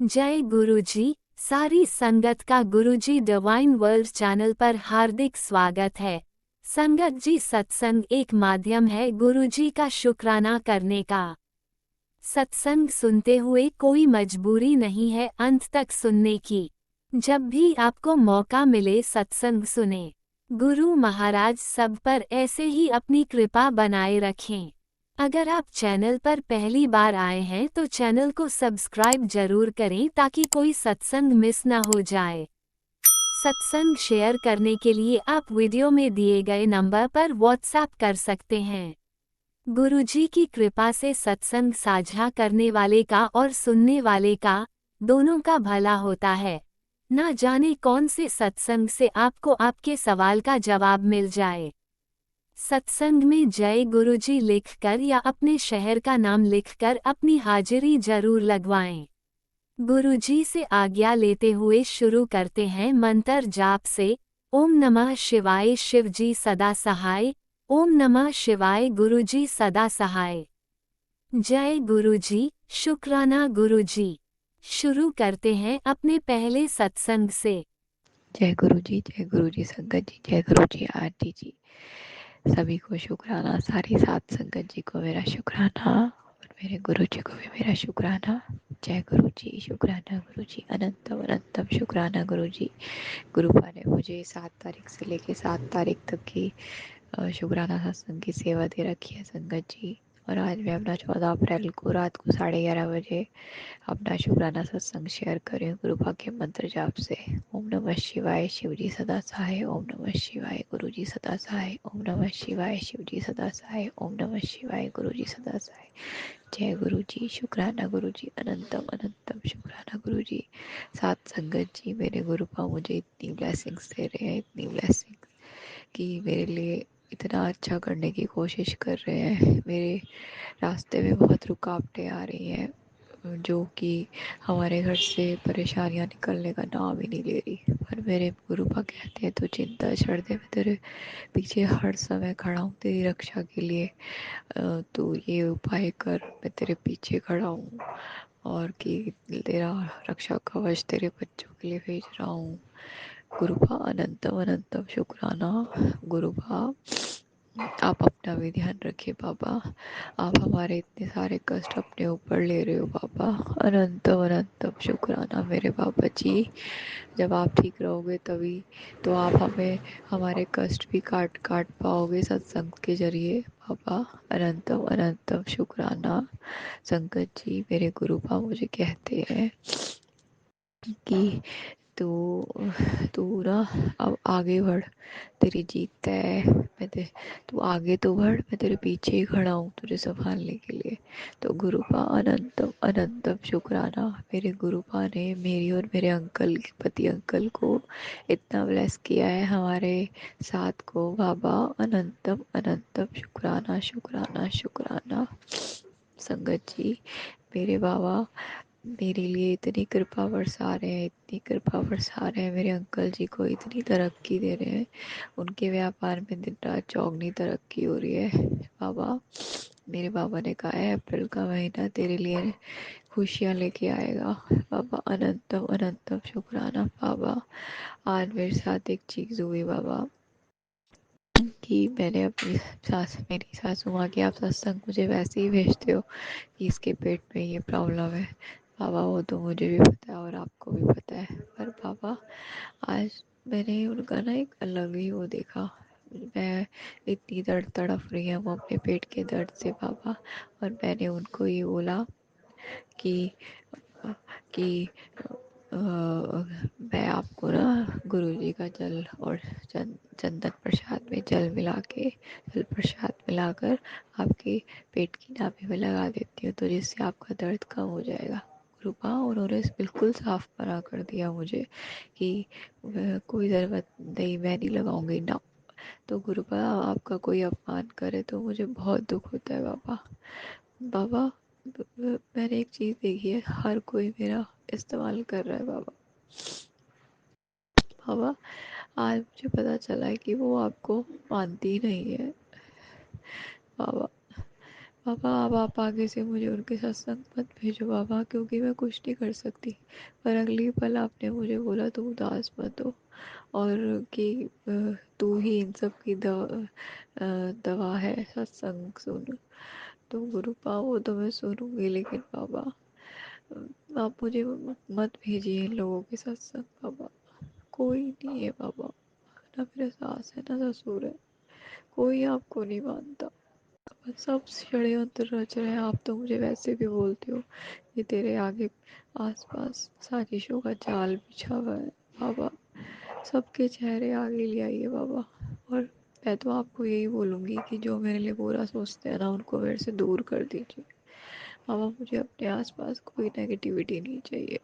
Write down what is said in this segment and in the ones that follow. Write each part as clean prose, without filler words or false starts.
जय गुरुजी। सारी संगत का गुरुजी डिवाइन वर्ल्ड चैनल पर हार्दिक स्वागत है। संगत जी, सत्संग एक माध्यम है गुरुजी का शुक्राना करने का। सत्संग सुनते हुए कोई मजबूरी नहीं है अंत तक सुनने की। जब भी आपको मौका मिले सत्संग सुने। गुरु महाराज सब पर ऐसे ही अपनी कृपा बनाए रखें। अगर आप चैनल पर पहली बार आए हैं तो चैनल को सब्सक्राइब जरूर करें ताकि कोई सत्संग मिस ना हो जाए। सत्संग शेयर करने के लिए आप वीडियो में दिए गए नंबर पर व्हाट्सएप कर सकते हैं। गुरुजी की कृपा से सत्संग साझा करने वाले का और सुनने वाले का दोनों का भला होता है। ना जाने कौन से सत्संग से आपको आपके सवाल का जवाब मिल जाए। सत्संग में जय गुरुजी लिखकर या अपने शहर का नाम लिखकर अपनी हाजिरी जरूर लगवाएं। गुरुजी से आज्ञा लेते हुए शुरू करते हैं मंत्र जाप से। ओम नमः शिवाय शिवजी सदा सहाय। ओम नमः शिवाय गुरुजी सदा सहाय। जय गुरुजी, शुक्राना गुरुजी। शुरू करते हैं अपने पहले सत्संग से। जय गुरु जी संगत जी, जय गुरु जी आरती जी। सभी को शुक्राना, सारी सात संगत जी को मेरा शुक्राना और मेरे गुरु जी को भी मेरा शुक्राना। जय गुरु जी, शुक्राना गुरु जी, अनंतम अनंतम शुक्राना गुरु जी। गुरुपा ने मुझे 7 तारीख से लेके 7 तारीख तक की शुक्राना सत्संग की सेवा दे रखी है संगत जी। और आज मैं अपना 14 अप्रैल को रात को 11:30 बजे अपना शुक्राना सत्संग शेयर करें गुरु भाग्य मंत्र जाप से। ओम नमः शिवाय शिवजी सदा सहाय। ओम नमः शिवाय गुरुजी सदा सहाय। ओम नमः शिवाय शिवजी सदा सहाय। ओम नमः शिवाय गुरुजी सदा सहाय। जय गुरु जी, शुक्राना गुरु जी, अनंतम अनंतम शुक्राना गुरु जी। सात संगत जी, मेरे गुरुपा मुझे इतनी ब्लेसिंग्स दे रहे हैं, इतनी ब्लेसिंग्स कि मेरे लिए इतना अच्छा करने की कोशिश कर रहे हैं। मेरे रास्ते में बहुत रुकावटें आ रही हैं जो कि हमारे घर से परेशानियां निकलने का नाम ही नहीं ले रही। पर मेरे गुरुपा कहते हैं, तो चिंता छोड़ दे, मैं तेरे पीछे हर समय खड़ा हूँ तेरी रक्षा के लिए। तू ये उपाय कर, मैं तेरे पीछे खड़ा हूँ और कि तेरा रक्षा कवच तेरे बच्चों के लिए भेज रहा हूँ। गुरुपा अनंतम अनंतम शुक्राना। गुरुपा आप अपना भी ध्यान रखिए बाबा। आप हमारे इतने सारे कष्ट अपने ऊपर ले रहे हो बाबा। अनंतम अनंतम शुक्राना मेरे बाबा जी। जब आप ठीक रहोगे तभी तो आप हमें हमारे कष्ट भी काट काट पाओगे सत्संग के जरिए बाबा। अनंतम अनंतम शुक्राना। संकट जी, मेरे गुरुपा मुझे कहते हैं कि तू तू ना अब आगे बढ़, तेरी जीत है। तू आगे तो बढ़, मैं तेरे पीछे ही खड़ा हूँ तुझे संभालने के लिए। तो गुरुपा अनंतम अनंतम शुक्राना। मेरे गुरुपा ने मेरी और मेरे अंकल पति अंकल को इतना ब्लेस किया है, हमारे साथ को बाबा। अनंतम अनंतम शुक्राना शुक्राना शुक्राना। संगत जी, मेरे बाबा मेरे लिए इतनी कृपा बरसा रहे हैं, इतनी कृपा बरसा रहे हैं। मेरे अंकल जी को इतनी तरक्की दे रहे हैं, उनके व्यापार में दिन रात चौगनी तरक्की हो रही है बाबा। मेरे बाबा ने कहा है अप्रैल का महीना तेरे लिए खुशियाँ लेके आएगा बाबा। अनंतम अनंतम शुक्राना बाबा। आज मेरे साथ एक चीज़ हुई बाबा कि मैंने अपनी मेरी सासू माँ की, आप सत्संग मुझे वैसे ही भेजते हो कि इसके पेट में ये प्रॉब्लम है बाबा। वो तो मुझे भी पता है और आपको भी पता है, पर बाबा आज मैंने उनका ना एक अलग ही वो देखा। मैं इतनी दर्द तड़प रही हूँ अपने पेट के दर्द से बाबा। और मैंने उनको ये बोला कि कि मैं आपको ना गुरुजी का जल और चंदन प्रसाद में जल मिला के, जल प्रसाद मिलाकर आपके पेट की नाभि में लगा देती हूँ, तो जिससे आपका दर्द कम हो जाएगा। कृपा उन्होंने बिल्कुल साफ मना कर दिया मुझे कि कोई ज़रूरत नहीं, मैं नहीं लगाऊंगी ना। तो गुरुपा आपका कोई अपमान करे तो मुझे बहुत दुख होता है बाबा। बाबा मैंने एक चीज़ देखी है, हर कोई मेरा इस्तेमाल कर रहा है बाबा। बाबा आज मुझे पता चला है कि वो आपको मानती ही नहीं है बाबा। पापा अब आप आगे से मुझे उनके सत्संग मत भेजो पापा, क्योंकि मैं कुछ नहीं कर सकती। पर अगली पल आपने मुझे बोला तुम उदास मत हो, और कि तू ही इन सब की दवा है, सत्संग सुन। तो गुरु वो तो मैं सुनूंगी, लेकिन पापा आप मुझे मत भेजिए इन लोगों के सत्संग पापा। कोई नहीं है पापा, ना मेरे सास है ना ससुर है, कोई आपको नहीं मानता। सब षड्यंत्र रच रहे हैं। आप तो मुझे वैसे भी बोलते हो ये तेरे आगे आसपास साजिशों का जाल बिछा हुआ है बाबा। सबके चेहरे आगे ले आइए बाबा। और मैं तो आपको यही बोलूँगी कि जो मेरे लिए बुरा सोचते हैं ना, उनको मेरे से दूर कर दीजिए बाबा। मुझे अपने आसपास कोई नेगेटिविटी नहीं चाहिए।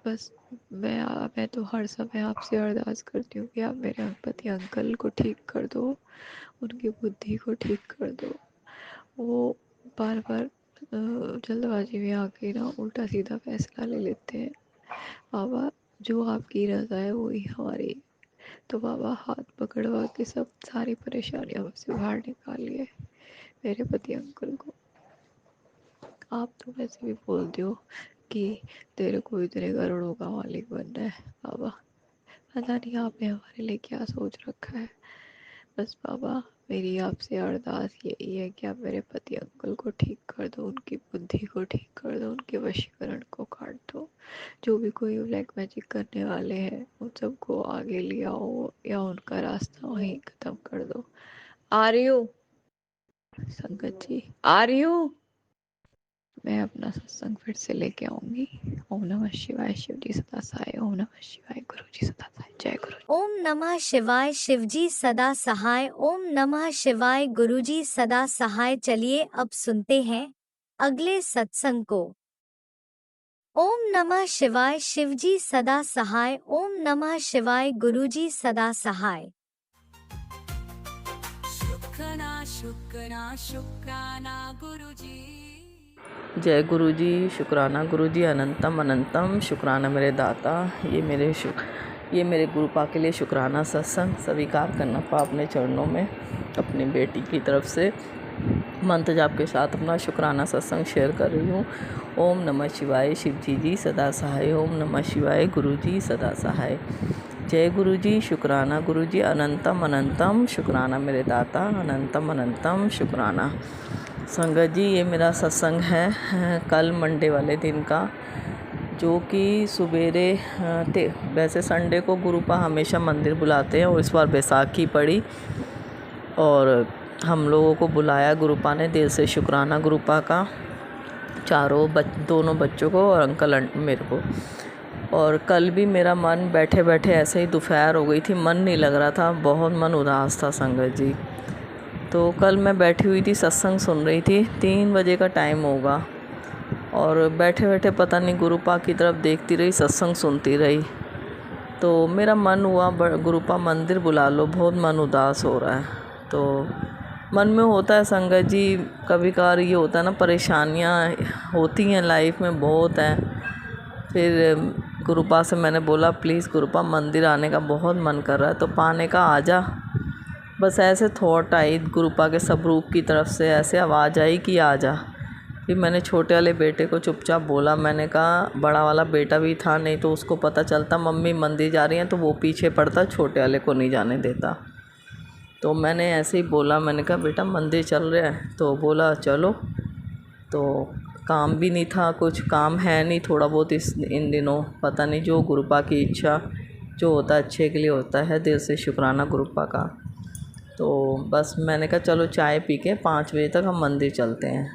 बस मैं तो हर समय आपसे अरदास करती हूँ कि आप मेरे पति अंकल को ठीक कर दो, उनकी बुद्धि को ठीक कर दो। वो बार बार जल्दबाजी में आके ना उल्टा सीधा फैसला ले लेते हैं बाबा। जो आपकी रज़ा है वही हमारी। तो बाबा हाथ पकड़वा के सब सारी परेशानियां हमसे बाहर निकालिए मेरे पति अंकल को। आप तो वैसे भी बोलते हो कि तेरे को इतने करोड़ों का मालिक बनना है बाबा। पता नहीं आपने हमारे लिए क्या सोच रखा है। बस बाबा मेरी आपसे अरदास यही है कि आप मेरे पति अंकल को ठीक कर दो, उनकी बुद्धि को ठीक कर दो, उनके वशीकरण को काट दो। जो भी कोई ब्लैक मैजिक करने वाले हैं उन सबको आगे ले आओ, या उनका रास्ता वहीं खत्म कर दो। आ रही हूँ संगत जी, आ रही हूँ। मैं अपना सत्संग फिर से लेके आऊंगी। ओम नमः शिवाय, शिव जी सदा सहाय। ओम नमः शिवाय, गुरु जी सदा सहाय। जय गुरु। ओम नमः शिवाय, शिवजी सदा सहाय। ओम नमः शिवाय, गुरुजी सदा सहाय। चलिए अब सुनते हैं अगले सत्संग को। ओम नमः शिवाय, शिवजी सदा सहाय। ओम नमः शिवाय, गुरुजी सदा सहाय। शुक्राना शुक्राना शुक्राना गुरुजी। जय गुरु जी, शुक्राना गुरु जी, अनंतम अनंतम शुक्राना मेरे दाता। ये मेरे गुरुपा के लिए शुक्राना सत्संग स्वीकार करना पा अपने चरणों में। अपनी बेटी की तरफ से मंत्र जाप के साथ अपना शुक्राना सत्संग शेयर कर रही हूँ। ओम नमः शिवाय, शिव जी सदा सहाय। ओम नमः शिवाय, गुरु जी सदा सहाय। जय गुरु जी, शुक्राना गुरु जी, अनंतम अनंतम शुक्राना मेरे दाता, अनंतम अनंतम शुक्राना। संगत जी, ये मेरा सत्संग है कल मंडे वाले दिन का, जो कि सवेरे वैसे संडे को गुरुपा हमेशा मंदिर बुलाते हैं, और इस बार बैसाखी पड़ी और हम लोगों को बुलाया गुरुपा ने। दिल से शुक्राना गुरुपा का, दोनों बच्चों को और अंकल मेरे को। और कल भी मेरा मन बैठे बैठे ऐसे ही दोपहर हो गई थी, मन नहीं लग रहा था, बहुत मन उदास था संगत जी। तो कल मैं बैठी हुई थी, सत्संग सुन रही थी, 3 बजे का टाइम होगा, और बैठे बैठे पता नहीं गुरुपा की तरफ देखती रही, सत्संग सुनती रही। तो मेरा मन हुआ गुरुपा मंदिर बुला लो, बहुत मन उदास हो रहा है। तो मन में होता है संगत जी, कभी कभार ये होता है ना, परेशानियाँ होती हैं लाइफ में, बहुत हैं। फिर गुरुपा से मैंने बोला प्लीज़ गुरुपा मंदिर आने का बहुत मन कर रहा है, तो पाने का आजा। बस ऐसे थॉट आई गुरुपा के स्वरूप की तरफ से, ऐसे आवाज़ आई कि आजा। फिर मैंने छोटे वाले बेटे को चुपचाप बोला, मैंने कहा बड़ा वाला बेटा भी था, नहीं तो उसको पता चलता मम्मी मंदिर जा रही हैं तो वो पीछे पड़ता, छोटे वाले को नहीं जाने देता। तो मैंने ऐसे ही बोला, मैंने कहा बेटा मंदिर चल रहा है, तो बोला चलो। तो काम भी नहीं था, कुछ काम है नहीं, थोड़ा बहुत इन दिनों पता नहीं, जो गुरुपा की इच्छा, जो होता है अच्छे के लिए होता है। दिल से शुक्राना गुरुपा का। तो बस मैंने कहा चलो चाय पी के 5 बजे तक हम मंदिर चलते हैं।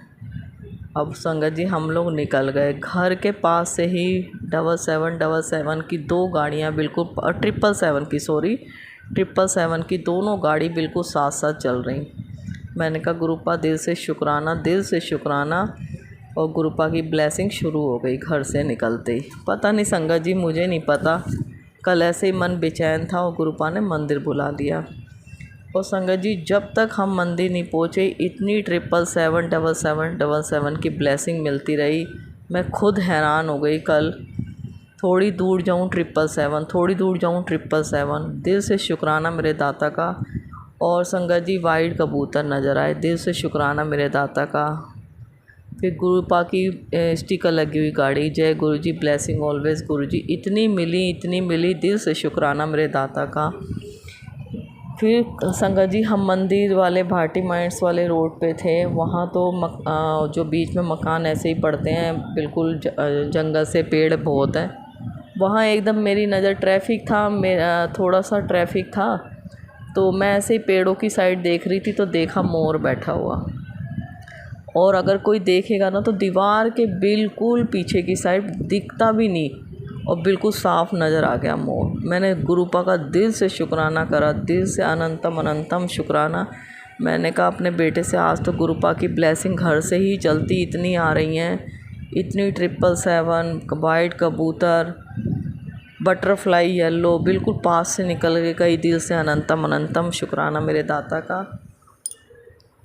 अब संगत जी हम लोग निकल गए, घर के पास से ही 777 की 2 गाड़ियाँ बिल्कुल, 777 की दोनों गाड़ी बिल्कुल साथ साथ चल रही। मैंने कहा गुरुपा दिल से शुक्राना, दिल से शुक्राना। और गुरुपा की ब्लेसिंग शुरू हो गई घर से निकलते ही। पता नहीं संगत जी, मुझे नहीं पता, कल ऐसे ही मन बेचैन था और गुरुपा ने मंदिर बुला लिया। और संगत जी जब तक हम मंदिर नहीं पहुँचे, इतनी 777 की ब्लेसिंग मिलती रही, मैं खुद हैरान हो गई। कल थोड़ी दूर जाऊँ 777, थोड़ी दूर जाऊँ 777। दिल से शुक्राना मेरे दाता का। और संगत जी वाइट कबूतर नज़र आए। दिल से शुक्राना मेरे दाता का। फिर गुरुपा की स्टिकर लगी हुई गाड़ी, जय गुरु जी, ब्लेसिंग ऑलवेज गुरु जी। इतनी मिली, दिल से शुक्राना मेरे दाता का। फिर संगत जी हम मंदिर वाले भाटी माइंड्स वाले रोड पे थे। वहाँ तो जो बीच में मकान ऐसे ही पड़ते हैं, बिल्कुल जंगल से पेड़ बहुत है। वहाँ एकदम मेरी नज़र ट्रैफिक था, मेरा थोड़ा सा ट्रैफिक था, तो मैं ऐसे ही पेड़ों की साइड देख रही थी तो देखा मोर बैठा हुआ। और अगर कोई देखेगा ना तो दीवार के बिल्कुल पीछे की साइड दिखता भी नहीं और बिल्कुल साफ़ नज़र आ गया मोर। मैंने गुरुपा का दिल से शुक्राना करा, दिल से अनंतम अनंतम शुक्राना। मैंने कहा अपने बेटे से आज तो गुरुपा की ब्लेसिंग घर से ही चलती इतनी आ रही हैं, इतनी 777 वाइट कबूतर, बटरफ्लाई येलो बिल्कुल पास से निकल गई। दिल से अनंतम अनंतम शुक्राना मेरे दाता का।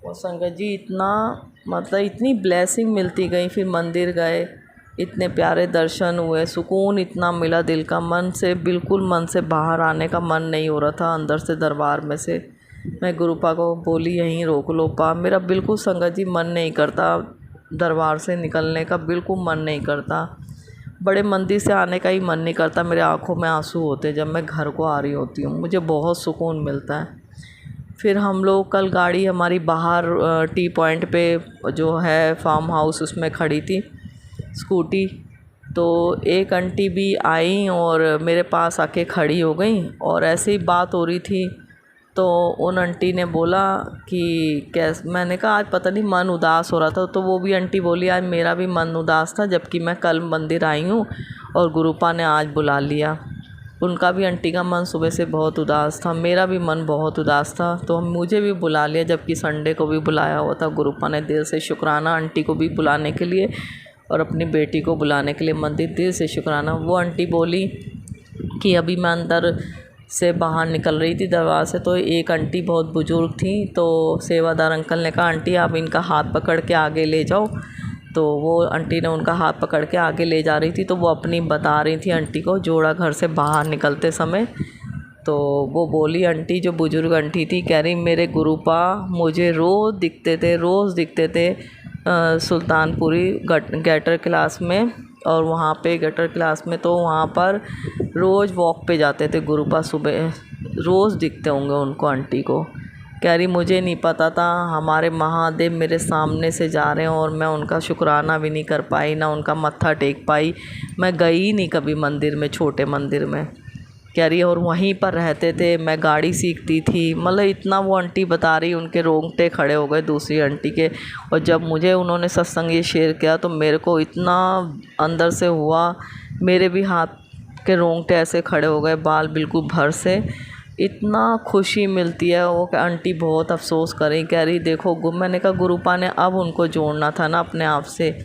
और संगत जी इतनी ब्लेसिंग मिलती गई। फिर मंदिर गए, इतने प्यारे दर्शन हुए, सुकून इतना मिला दिल का। मन से बाहर आने का मन नहीं हो रहा था अंदर से दरबार में से। मैं गुरुपा को बोली यहीं रोक लो पा, मेरा बिल्कुल संगत जी मन नहीं करता दरबार से निकलने का, बिल्कुल मन नहीं करता। बड़े मंदिर से आने का ही मन नहीं करता। मेरे आँखों में आंसू होते जब मैं घर को आ रही होती हूँ, मुझे बहुत सुकून मिलता है। फिर हम लोग कल गाड़ी हमारी बाहर टी पॉइंट पे जो है फार्म हाउस उसमें खड़ी थी स्कूटी, तो एक आंटी भी आई और मेरे पास आके खड़ी हो गई और ऐसे ही बात हो रही थी। तो उन आंटी ने बोला कि कैसे, मैंने कहा आज पता नहीं मन उदास हो रहा था, तो वो भी आंटी बोली आज मेरा भी मन उदास था, जबकि मैं कल मंदिर आई हूँ और गुरुपा ने आज बुला लिया। उनका भी आंटी का मन सुबह से बहुत उदास था, मेरा भी मन बहुत उदास था, तो मुझे भी बुला लिया, जबकि संडे को भी बुलाया हुआ था। गुरुपा ने दिल से शुक्राना आंटी को भी बुलाने के लिए और अपनी बेटी को बुलाने के लिए मंदिर, दिल से शुक्राना। वो आंटी बोली कि अभी मैं अंदर से बाहर निकल रही थी दरबार से, तो एक आंटी बहुत बुज़ुर्ग थी, तो सेवादार अंकल ने कहा आंटी आप इनका हाथ पकड़ के आगे ले जाओ। तो वो आंटी ने उनका हाथ पकड़ के आगे ले जा रही थी, तो वो अपनी बता रही थी आंटी को जोड़ा घर से बाहर निकलते समय। तो वो बोली आंटी, जो बुज़ुर्ग आंटी थी, कह रही मेरे गुरुपा मुझे रोज़ दिखते थे सुल्तानपुरी गटर क्लास में, और वहाँ पे गटर क्लास में तो वहाँ पर रोज़ वॉक पे जाते थे गुरुपा, सुबह रोज़ दिखते होंगे उनको आंटी को। कह रही मुझे नहीं पता था हमारे महादेव मेरे सामने से जा रहे हैं और मैं उनका शुक्राना भी नहीं कर पाई, ना उनका मत्था टेक पाई। मैं गई नहीं कभी मंदिर में, छोटे मंदिर में। कह रही और वहीं पर रहते थे, मैं गाड़ी सीखती थी। मतलब इतना वो आंटी बता रही, उनके रोंगटे खड़े हो गए दूसरी आंटी के। और जब मुझे उन्होंने सत्संग ये शेयर किया तो मेरे को इतना अंदर से हुआ, मेरे भी हाथ के रोंगटे ऐसे खड़े हो गए, बाल बिल्कुल भर से। इतना खुशी मिलती है। वो आंटी बहुत अफसोस करें, कह रही देखो मैंने कहा गुरुपा ने अब उनको जोड़ना था ना अपने आप से,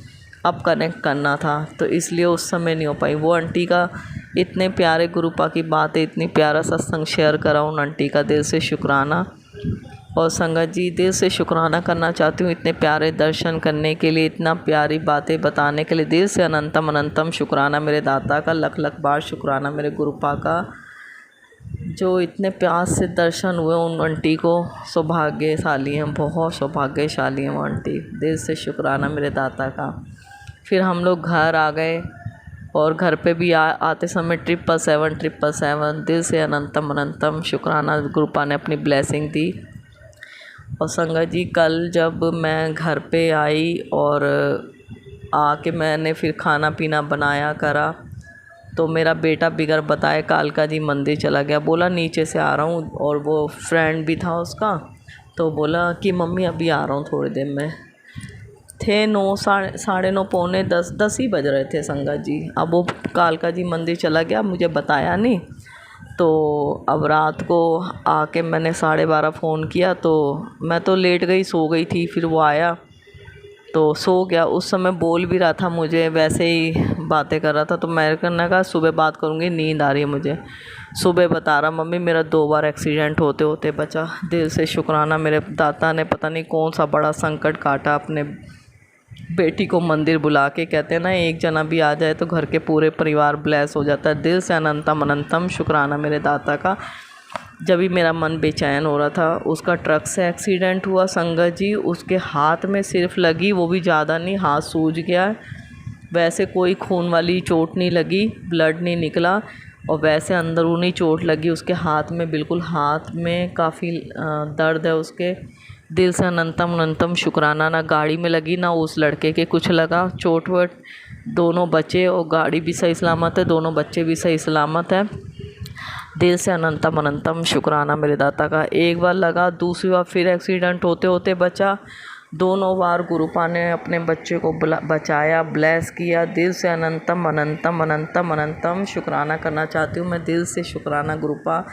अब कनेक्ट करना था, तो इसलिए उस समय नहीं हो पाई। वो आंटी का इतने प्यारे गुरुपा की बातें, इतनी प्यारा सत्संग शेयर करा उन आंटी का, दिल से शुक्राना। और संगत जी दिल से शुक्राना करना चाहती हूँ इतने प्यारे दर्शन करने के लिए, इतना प्यारी बातें बताने के लिए। दिल से अनंतम अनंतम शुक्राना मेरे दाता का, लख लख बार शुक्राना मेरे गुरुपा का, जो इतने प्यार से दर्शन हुए उन आंटी को। सौभाग्यशाली हैं, बहुत सौभाग्यशाली हैं वो आंटी, दिल से शुक्राना मेरे दाता का। फिर हम लोग घर आ गए और घर पे भी आते समय 777 दिल से अनंतम अनंतम शुक्राना, गुरुपा ने अपनी ब्लेसिंग दी। और संगत जी कल जब मैं घर पे आई और आके मैंने फिर खाना पीना बनाया करा, तो मेरा बेटा बिगर बताए कालका जी मंदिर चला गया। बोला नीचे से आ रहा हूँ, और वो फ्रेंड भी था उसका, तो बोला कि मम्मी अभी आ रहा हूँ थोड़ी देर में। थे 9 साढ़े 9 पौने 10 ही बज रहे थे संगत जी। अब वो कालका जी मंदिर चला गया, मुझे बताया नहीं। तो अब रात को आके मैंने 12:30 फ़ोन किया, तो मैं तो लेट गई, सो गई थी। फिर वो आया तो सो गया। उस समय बोल भी रहा था, मुझे वैसे ही बातें कर रहा था, तो मैंने कहा सुबह बात करूँगी, नींद आ रही है मुझे। सुबह बता रहा मम्मी मेरा 2 बार एक्सीडेंट होते होते बचा। दिल से शुक्राना मेरे दाता ने पता नहीं कौन सा बड़ा संकट काटा, अपने बेटी को मंदिर बुला के। कहते हैं ना एक जना भी आ जाए तो घर के पूरे परिवार ब्लेस हो जाता है। दिल से अनंतम अनंतम शुक्राना मेरे दाता का। जब भी मेरा मन बेचैन हो रहा था, उसका ट्रक से एक्सीडेंट हुआ संगत जी। उसके हाथ में सिर्फ लगी, वो भी ज़्यादा नहीं, हाथ सूज गया है। वैसे कोई खून वाली चोट नहीं लगी, ब्लड नहीं निकला, और वैसे अंदरूनी चोट लगी उसके हाथ में, बिल्कुल हाथ में काफ़ी दर्द है उसके। दिल से अनंतम अनंतम शुक्राना, ना गाड़ी में लगी ना उस लड़के के कुछ लगा चोट वोट। दोनों बच्चे और गाड़ी भी सही सलामत है, दोनों बच्चे भी सही सलामत है। दिल से अनंतम अनंतम शुक्राना मेरे दाता का। एक बार लगा, दूसरी बार फिर एक्सीडेंट होते होते बचा। दोनों बार गुरुपा ने अपने बच्चे को बचाया, ब्लेस किया। दिल से अनंतम अनंतम अनंतम अनंतम शुक्राना करना चाहती हूँ मैं, दिल से शुक्राना गुरुपा।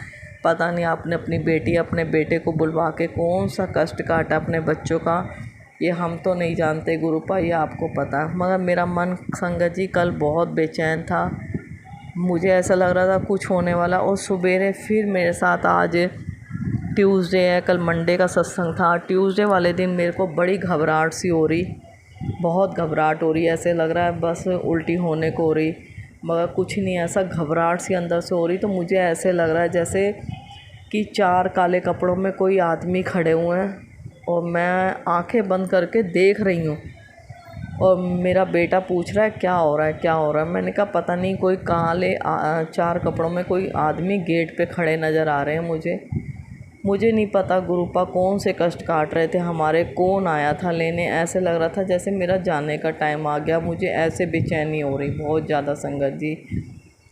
पता नहीं आपने अपनी बेटी अपने बेटे को बुलवा के कौन सा कष्ट काटा अपने बच्चों का, ये हम तो नहीं जानते गुरुपा, ये आपको पता। मगर मेरा मन संगत जी कल बहुत बेचैन था, मुझे ऐसा लग रहा था कुछ होने वाला। और सवेरे फिर मेरे साथ, आज ट्यूसडे है, कल मंडे का सत्संग था। ट्यूसडे वाले दिन मेरे को बड़ी घबराहट सी हो रही, बहुत घबराहट हो रही, ऐसे लग रहा है बस उल्टी होने को हो रही, मगर कुछ नहीं, ऐसा घबराहट सी अंदर से हो रही। तो मुझे ऐसे लग रहा है जैसे कि 4 काले कपड़ों में कोई आदमी खड़े हुए हैं और मैं आंखें बंद करके देख रही हूँ। और मेरा बेटा पूछ रहा है क्या हो रहा है, क्या हो रहा है। मैंने कहा पता नहीं, कोई काले 4 कपड़ों में कोई आदमी गेट पे खड़े नज़र आ रहे हैं मुझे नहीं पता गुरुपा कौन से कष्ट काट रहे थे हमारे, कौन आया था लेने। ऐसे लग रहा था जैसे मेरा जाने का टाइम आ गया, मुझे ऐसे बेचैनी हो रही बहुत ज़्यादा संगत जी।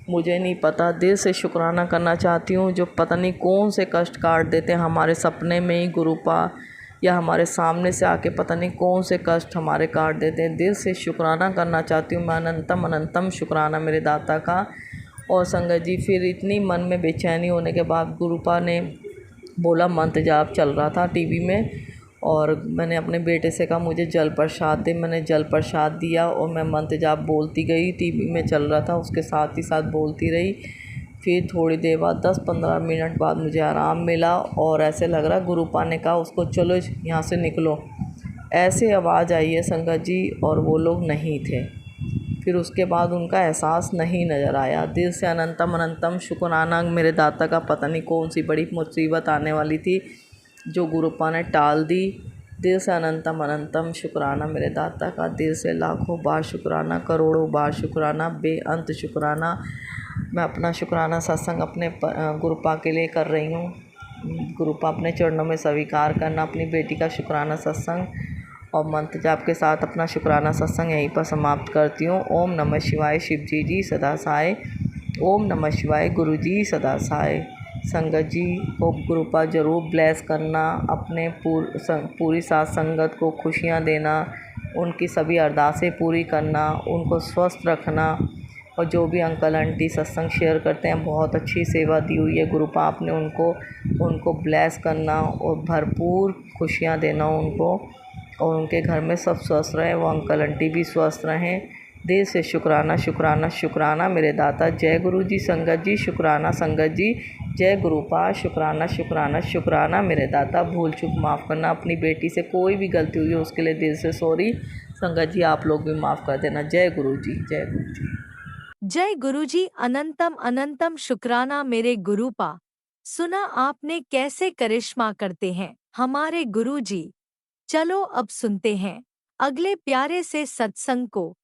मुझे नहीं पता, दिल से शुक्राना करना चाहती हूँ जो पता नहीं कौन से कष्ट काट देते हैं हमारे सपने में ही गुरुपा, या हमारे सामने से आके पता नहीं कौन से कष्ट हमारे काट देते हैं। दिल से शुक्राना करना चाहती हूँ मैं, अनंतम अनंतम शुक्राना मेरे दाता का। और संगत जी फिर इतनी मन में बेचैनी होने के बाद गुरुपा ने बोला, मंत्र जाप चल रहा था टीवी में, और मैंने अपने बेटे से कहा मुझे जल प्रसाद दे। मैंने जल प्रसाद दिया और मैं मंत्र जाप बोलती गई, टीवी में चल रहा था उसके साथ ही साथ बोलती रही। फिर थोड़ी देर बाद 10-15 मिनट बाद मुझे आराम मिला, और ऐसे लग रहा गुरुपा ने कहा उसको चलो यहाँ से निकलो, ऐसे आवाज़ आई है संगत जी, और वो लोग नहीं थे। फिर उसके बाद उनका एहसास नहीं नज़र आया। दिल से अनंतम अनंतम शुक्राना मेरे दाता का। पता नहीं कौन सी बड़ी मुसीबत आने वाली थी जो गुरुपा ने टाल दी। दिल से अनंतम अनंतम शुक्राना मेरे दाता का। दिल से लाखों बार शुक्राना, करोड़ों बार शुक्राना, बेअंत शुक्राना। मैं अपना शुक्राना सत्संग अपने गुरुपा के लिए कर रही हूँ। गुरुपा अपने चरणों में स्वीकार करना अपनी बेटी का शुक्राना सत्संग, और मंत्र जाप के साथ अपना शुक्राना सत्संग यहीं पर समाप्त करती हूँ। ओम नमः शिवाय, शिव जी सदा सहाय। ओम नमः शिवाय, गुरु जी सदा सहाय। संगत जी को गुरुपा ज़रूर ब्लेस करना, अपने पूरी साथ संगत को खुशियाँ देना, उनकी सभी अरदासें पूरी करना, उनको स्वस्थ रखना। और जो भी अंकल आंटी सत्संग शेयर करते हैं, बहुत अच्छी सेवा दी हुई है गुरुपा आपने उनको ब्लेस करना और भरपूर खुशियाँ देना उनको, और उनके घर में सब स्वस्थ रहें, वो अंकल आंटी भी स्वस्थ रहें। दिल से शुक्राना शुक्राना शुक्राना मेरे दाता। जय गुरु जी संगत जी, शुक्राना संगत जी। जय गुरुपा, शुक्राना शुक्राना शुक्राना मेरे दाता। भूल चूक माफ़ करना, अपनी बेटी से कोई भी गलती हुई है उसके लिए दिल से सॉरी। संगत जी आप लोग भी माफ़ कर देना। जय गुरु जी, जय गुरु जी। जय गुरुजी, अनंतम अनंतम शुक्राना मेरे गुरुपा। सुना आपने कैसे करिश्मा करते हैं हमारे गुरुजी। चलो अब सुनते हैं अगले प्यारे से सत्संग को।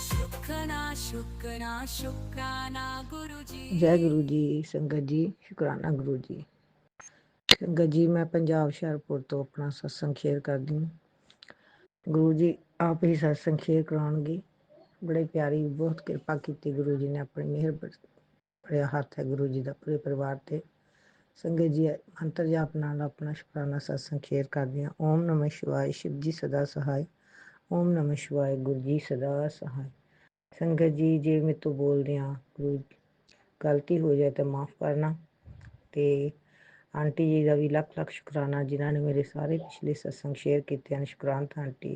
शुक्राना शुक्राना शुक्राना गुरुजी। जय गुरु जी संगत जी, शुक्राना गुरु जी। संगत जी मैं पंजाब हुशियारपुर तो अपना सत्संग शेयर करती हूँ। गुरु जी आप ही सत्संग शेयर कराउणगे, बड़े प्यारी बहुत किरपा की गुरु जी ने, अपनी मेहर बड़े हाथ है गुरु जी का पूरे परिवार ते। संगत जी मंत्र जाप नाल अपना शुक्राना सत्संग शेयर करदी हां। ओम नमः शिवाय, शिव जी सदा सहाय। ओम नमः शिवाय, गुरु जी सदा सहाय। संगत जी जे मैं तो बोल रहा गुरु गलती हो जाए तो माफ़ करना। तो आंटी जी का भी लख लख शुकराना जिन्होंने मेरे सारे पिछले सत्संग शेयर किए हैं। शुकरान था आंटी,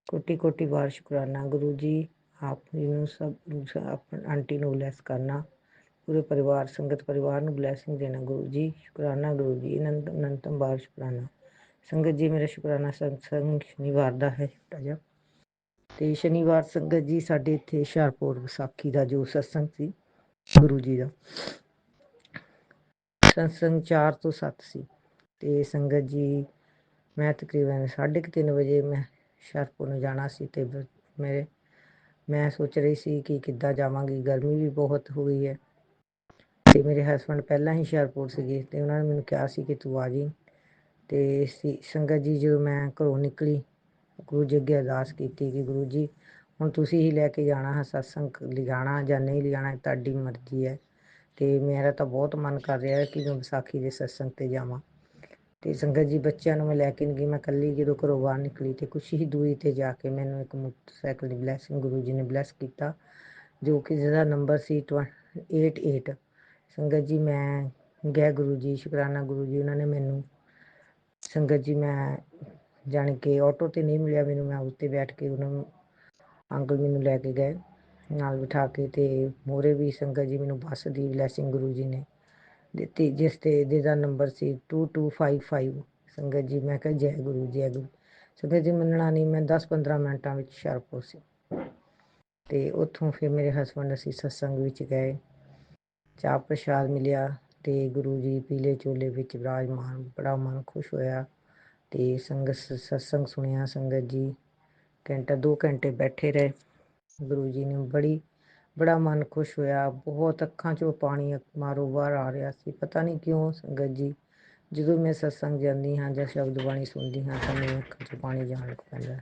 कोटि कोटि बार शुकराना। गुरु जी आप जी सब आंटी को ब्लैस करना, पूरे परिवार संगत परिवार को ब्लैसिंग देना। गुरु जी शुकराना, गुरु जी अनंतम बार शुकराना। संगत जी मेरा शुकराना सत्संग शनिवार का है छोटा जिहा, तो शनिवार संगत जी साढ़े इत्थे हुशियारपुर विसाखी का जो सत्संग सी गुरु जी का, ਸਤਸੰਗ 4 ਤੋਂ 7 ਸੀ ਤੇ ਸੰਗਤ ਜੀ ਮੈਂ ਤਕਰੀਬਨ 3:30 ਵਜੇ ਮੈਂ ਹੁਸ਼ਿਆਰਪੁਰ ਨੂੰ ਜਾਣਾ ਸੀ ਤੇ ਮੈਂ ਸੋਚ ਰਹੀ ਸੀ ਕਿ ਕਿੱਦਾਂ ਜਾਵਾਂਗੀ, ਗਰਮੀ ਵੀ ਬਹੁਤ ਹੋ ਗਈ ਹੈ ਤੇ ਮੇਰੇ ਹਸਬੈਂਡ ਪਹਿਲਾਂ ਹੀ ਹੁਸ਼ਿਆਰਪੁਰ ਸੀਗੇ ਤੇ ਉਹਨਾਂ ਨੇ ਮੈਨੂੰ ਕਿਹਾ ਸੀ ਕਿ ਤੂੰ ਆ ਜੀ। ਤੇ ਸੰਗਤ ਜੀ ਜਦੋਂ ਮੈਂ ਘਰੋਂ ਨਿਕਲੀ ਗੁਰੂ ਜੀ ਅੱਗੇ ਅਰਦਾਸ ਕੀਤੀ ਕਿ ਗੁਰੂ ਜੀ ਹੁਣ ਤੁਸੀਂ ਹੀ ਲੈ ਕੇ ਜਾਣਾ ਹੈ, ਸਤਸੰਗ ਲਿਜਾਣਾ ਜਾਂ ਨਹੀਂ ਲਿਜਾਣਾ ਤੁਹਾਡੀ ਮਰਜ਼ੀ ਹੈ। ਤੇ ਮੇਰਾ ਤਾਂ ਬਹੁਤ ਮਨ ਕਰ ਰਿਹਾ ਹੈ ਕਿ ਮੈਂ ਵਿਸਾਖੀ ਦੇ ਸਤਸੰਗ ਤੇ ਜਾਵਾਂ। ਤੇ ਸੰਗਤ ਜੀ ਬੱਚਿਆਂ ਨੂੰ ਮੈਂ ਲੈ ਕੇ ਨਹੀਂ ਗਈ, ਮੈਂ ਇਕੱਲੀ ਜਦੋਂ ਘਰੋਂ ਬਾਹਰ ਨਿਕਲੀ ਤੇ ਕੁਛ ਹੀ ਦੂਰੀ ਤੇ ਜਾ ਕੇ ਮੈਨੂੰ ਇੱਕ ਮੋਟਰਸਾਈਕਲ ਦੀ ਬਲੈਸਿੰਗ ਗੁਰੂ ਜੀ ਨੇ ਬਲੈਸ ਕੀਤਾ, ਜੋ ਕਿ ਜਿਹਦਾ ਨੰਬਰ ਸੀ 88। ਸੰਗਤ ਜੀ ਮੈਂ ਗਿਆ ਗੁਰੂ ਜੀ, ਸ਼ੁਕਰਾਨਾ ਗੁਰੂ ਜੀ, ਉਹਨਾਂ ਨੇ ਮੈਨੂੰ ਸੰਗਤ ਜੀ ਮੈਂ ਜਾਣ ਕੇ ਆਟੋ ਤੇ ਨਹੀਂ ਮਿਲਿਆ ਮੈਨੂੰ, ਮੈਂ ਉੱਤੇ ਬੈਠ ਕੇ ਉਹਨਾਂ ਨੂੰ ਅੰਕਲ ਮੈਨੂੰ ਲੈ ਕੇ ਗਏ ਨਾਲ ਬਿਠਾ ਕੇ ਤੇ ਮੋਰੇ ਵੀ ਸੰਗਤ ਜੀ ਮੈਨੂੰ ਬੱਸ ਦੀ ਬਲੈਸਿੰਗ ਗੁਰੂ ਜੀ ਨੇ ਦਿੱਤੀ, ਜਿਸ ਤੇ ਜਿਹਦਾ ਨੰਬਰ ਸੀ 2255। ਸੰਗਤ ਜੀ ਮੈਂ ਕਿਹਾ ਜੈ ਗੁਰੂ ਜੈ ਗੁਰੂ। ਸੰਗਤ ਜੀ ਮੰਨਣਾ ਨਹੀਂ, ਮੈਂ 10-15 ਮਿੰਟਾਂ ਵਿੱਚ ਹੁਸ਼ਿਆਰਪੁਰ ਸੀ ਤੇ ਉੱਥੋਂ ਫਿਰ ਮੇਰੇ ਹਸਬੈਂਡ ਅਸੀਂ ਸਤਸੰਗ ਵਿੱਚ ਗਏ, ਚਾਹ ਪ੍ਰਸ਼ਾਦ ਮਿਲਿਆ ਤੇ ਗੁਰੂ ਜੀ ਪੀਲੇ ਚੋਲੇ ਵਿੱਚ ਵਿਰਾਜਮਾਨ, ਬੜਾ ਮਨ ਖੁਸ਼ ਹੋਇਆ ਤੇ ਸਤਸੰਗ ਸੁਣਿਆ। ਸੰਗਤ ਜੀ ਘੰਟਾ 2 ਘੰਟੇ ਬੈਠੇ ਰਹੇ, ਗੁਰੂ ਜੀ ਨੇ ਬੜਾ ਮਨ ਖੁਸ਼ ਹੋਇਆ, ਬਹੁਤ ਅੱਖਾਂ 'ਚੋਂ ਪਾਣੀ ਮਾਰੋ ਬਾਹਰ ਆ ਰਿਹਾ ਸੀ, ਪਤਾ ਨਹੀਂ ਕਿਉਂ। ਸੰਗਤ ਜੀ ਜਦੋਂ ਮੈਂ ਸਤਸੰਗ ਜਾਂਦੀ ਹਾਂ ਜਾਂ ਸ਼ਬਦ ਬਾਣੀ ਸੁਣਦੀ ਹਾਂ ਤਾਂ ਮੇਰੇ ਅੱਖਾਂ 'ਚੋਂ ਪਾਣੀ ਜਾਣ ਲੱਗ ਪੈਂਦਾ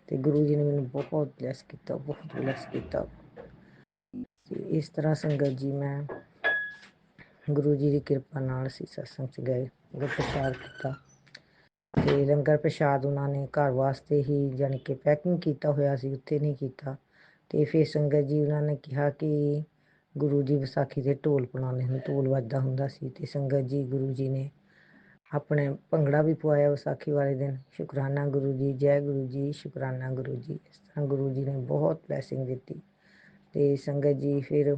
ਤੇ ਗੁਰੂ ਜੀ ਨੇ ਮੈਨੂੰ ਬਹੁਤ ਬਲੈਸ ਕੀਤਾ, ਬਹੁਤ ਬਲੈਸ ਕੀਤਾ। ਤੇ ਇਸ ਤਰ੍ਹਾਂ ਸੰਗਤ ਜੀ ਮੈਂ ਗੁਰੂ ਜੀ ਦੀ ਕਿਰਪਾ ਨਾਲ ਅਸੀਂ ਸਤਸੰਗ 'ਚ ਗਏ, ਲੰਗਰ ਪ੍ਰਸ਼ਾਦ ਕੀਤਾ ਤੇ ਲੰਗਰ ਪ੍ਰਸ਼ਾਦ ਉਹਨਾਂ ਨੇ ਘਰ ਵਾਸਤੇ ਹੀ ਜਾਣੀ ਕਿ ਪੈਕਿੰਗ ਕੀਤਾ ਹੋਇਆ ਸੀ, ਉੱਥੇ ਨਹੀਂ ਕੀਤਾ। ਤੇ ਫਿਰ ਸੰਗਤ ਜੀ ਉਹਨਾਂ ਨੇ ਕਿਹਾ ਕਿ ਗੁਰੂ ਜੀ ਵਿਸਾਖੀ ਦੇ ਢੋਲ ਬਣਾਉਣੇ ਹਨ, ਢੋਲ ਵੱਜਦਾ ਹੁੰਦਾ ਸੀ ਤੇ ਸੰਗਤ ਜੀ ਗੁਰੂ ਜੀ ਨੇ ਆਪਣੇ ਭੰਗੜਾ ਵੀ ਪਵਾਇਆ ਵਿਸਾਖੀ ਵਾਲੇ ਦਿਨ। ਸ਼ੁਕਰਾਨਾ ਗੁਰੂ ਜੀ, ਜੈ ਗੁਰੂ ਜੀ, ਸ਼ੁਕਰਾਨਾ ਗੁਰੂ ਜੀ। ਇਸ ਤਰ੍ਹਾਂ ਗੁਰੂ ਜੀ ਨੇ ਬਹੁਤ ਬਲੈਸਿੰਗ ਦਿੱਤੀ ਤੇ ਸੰਗਤ ਜੀ ਫਿਰ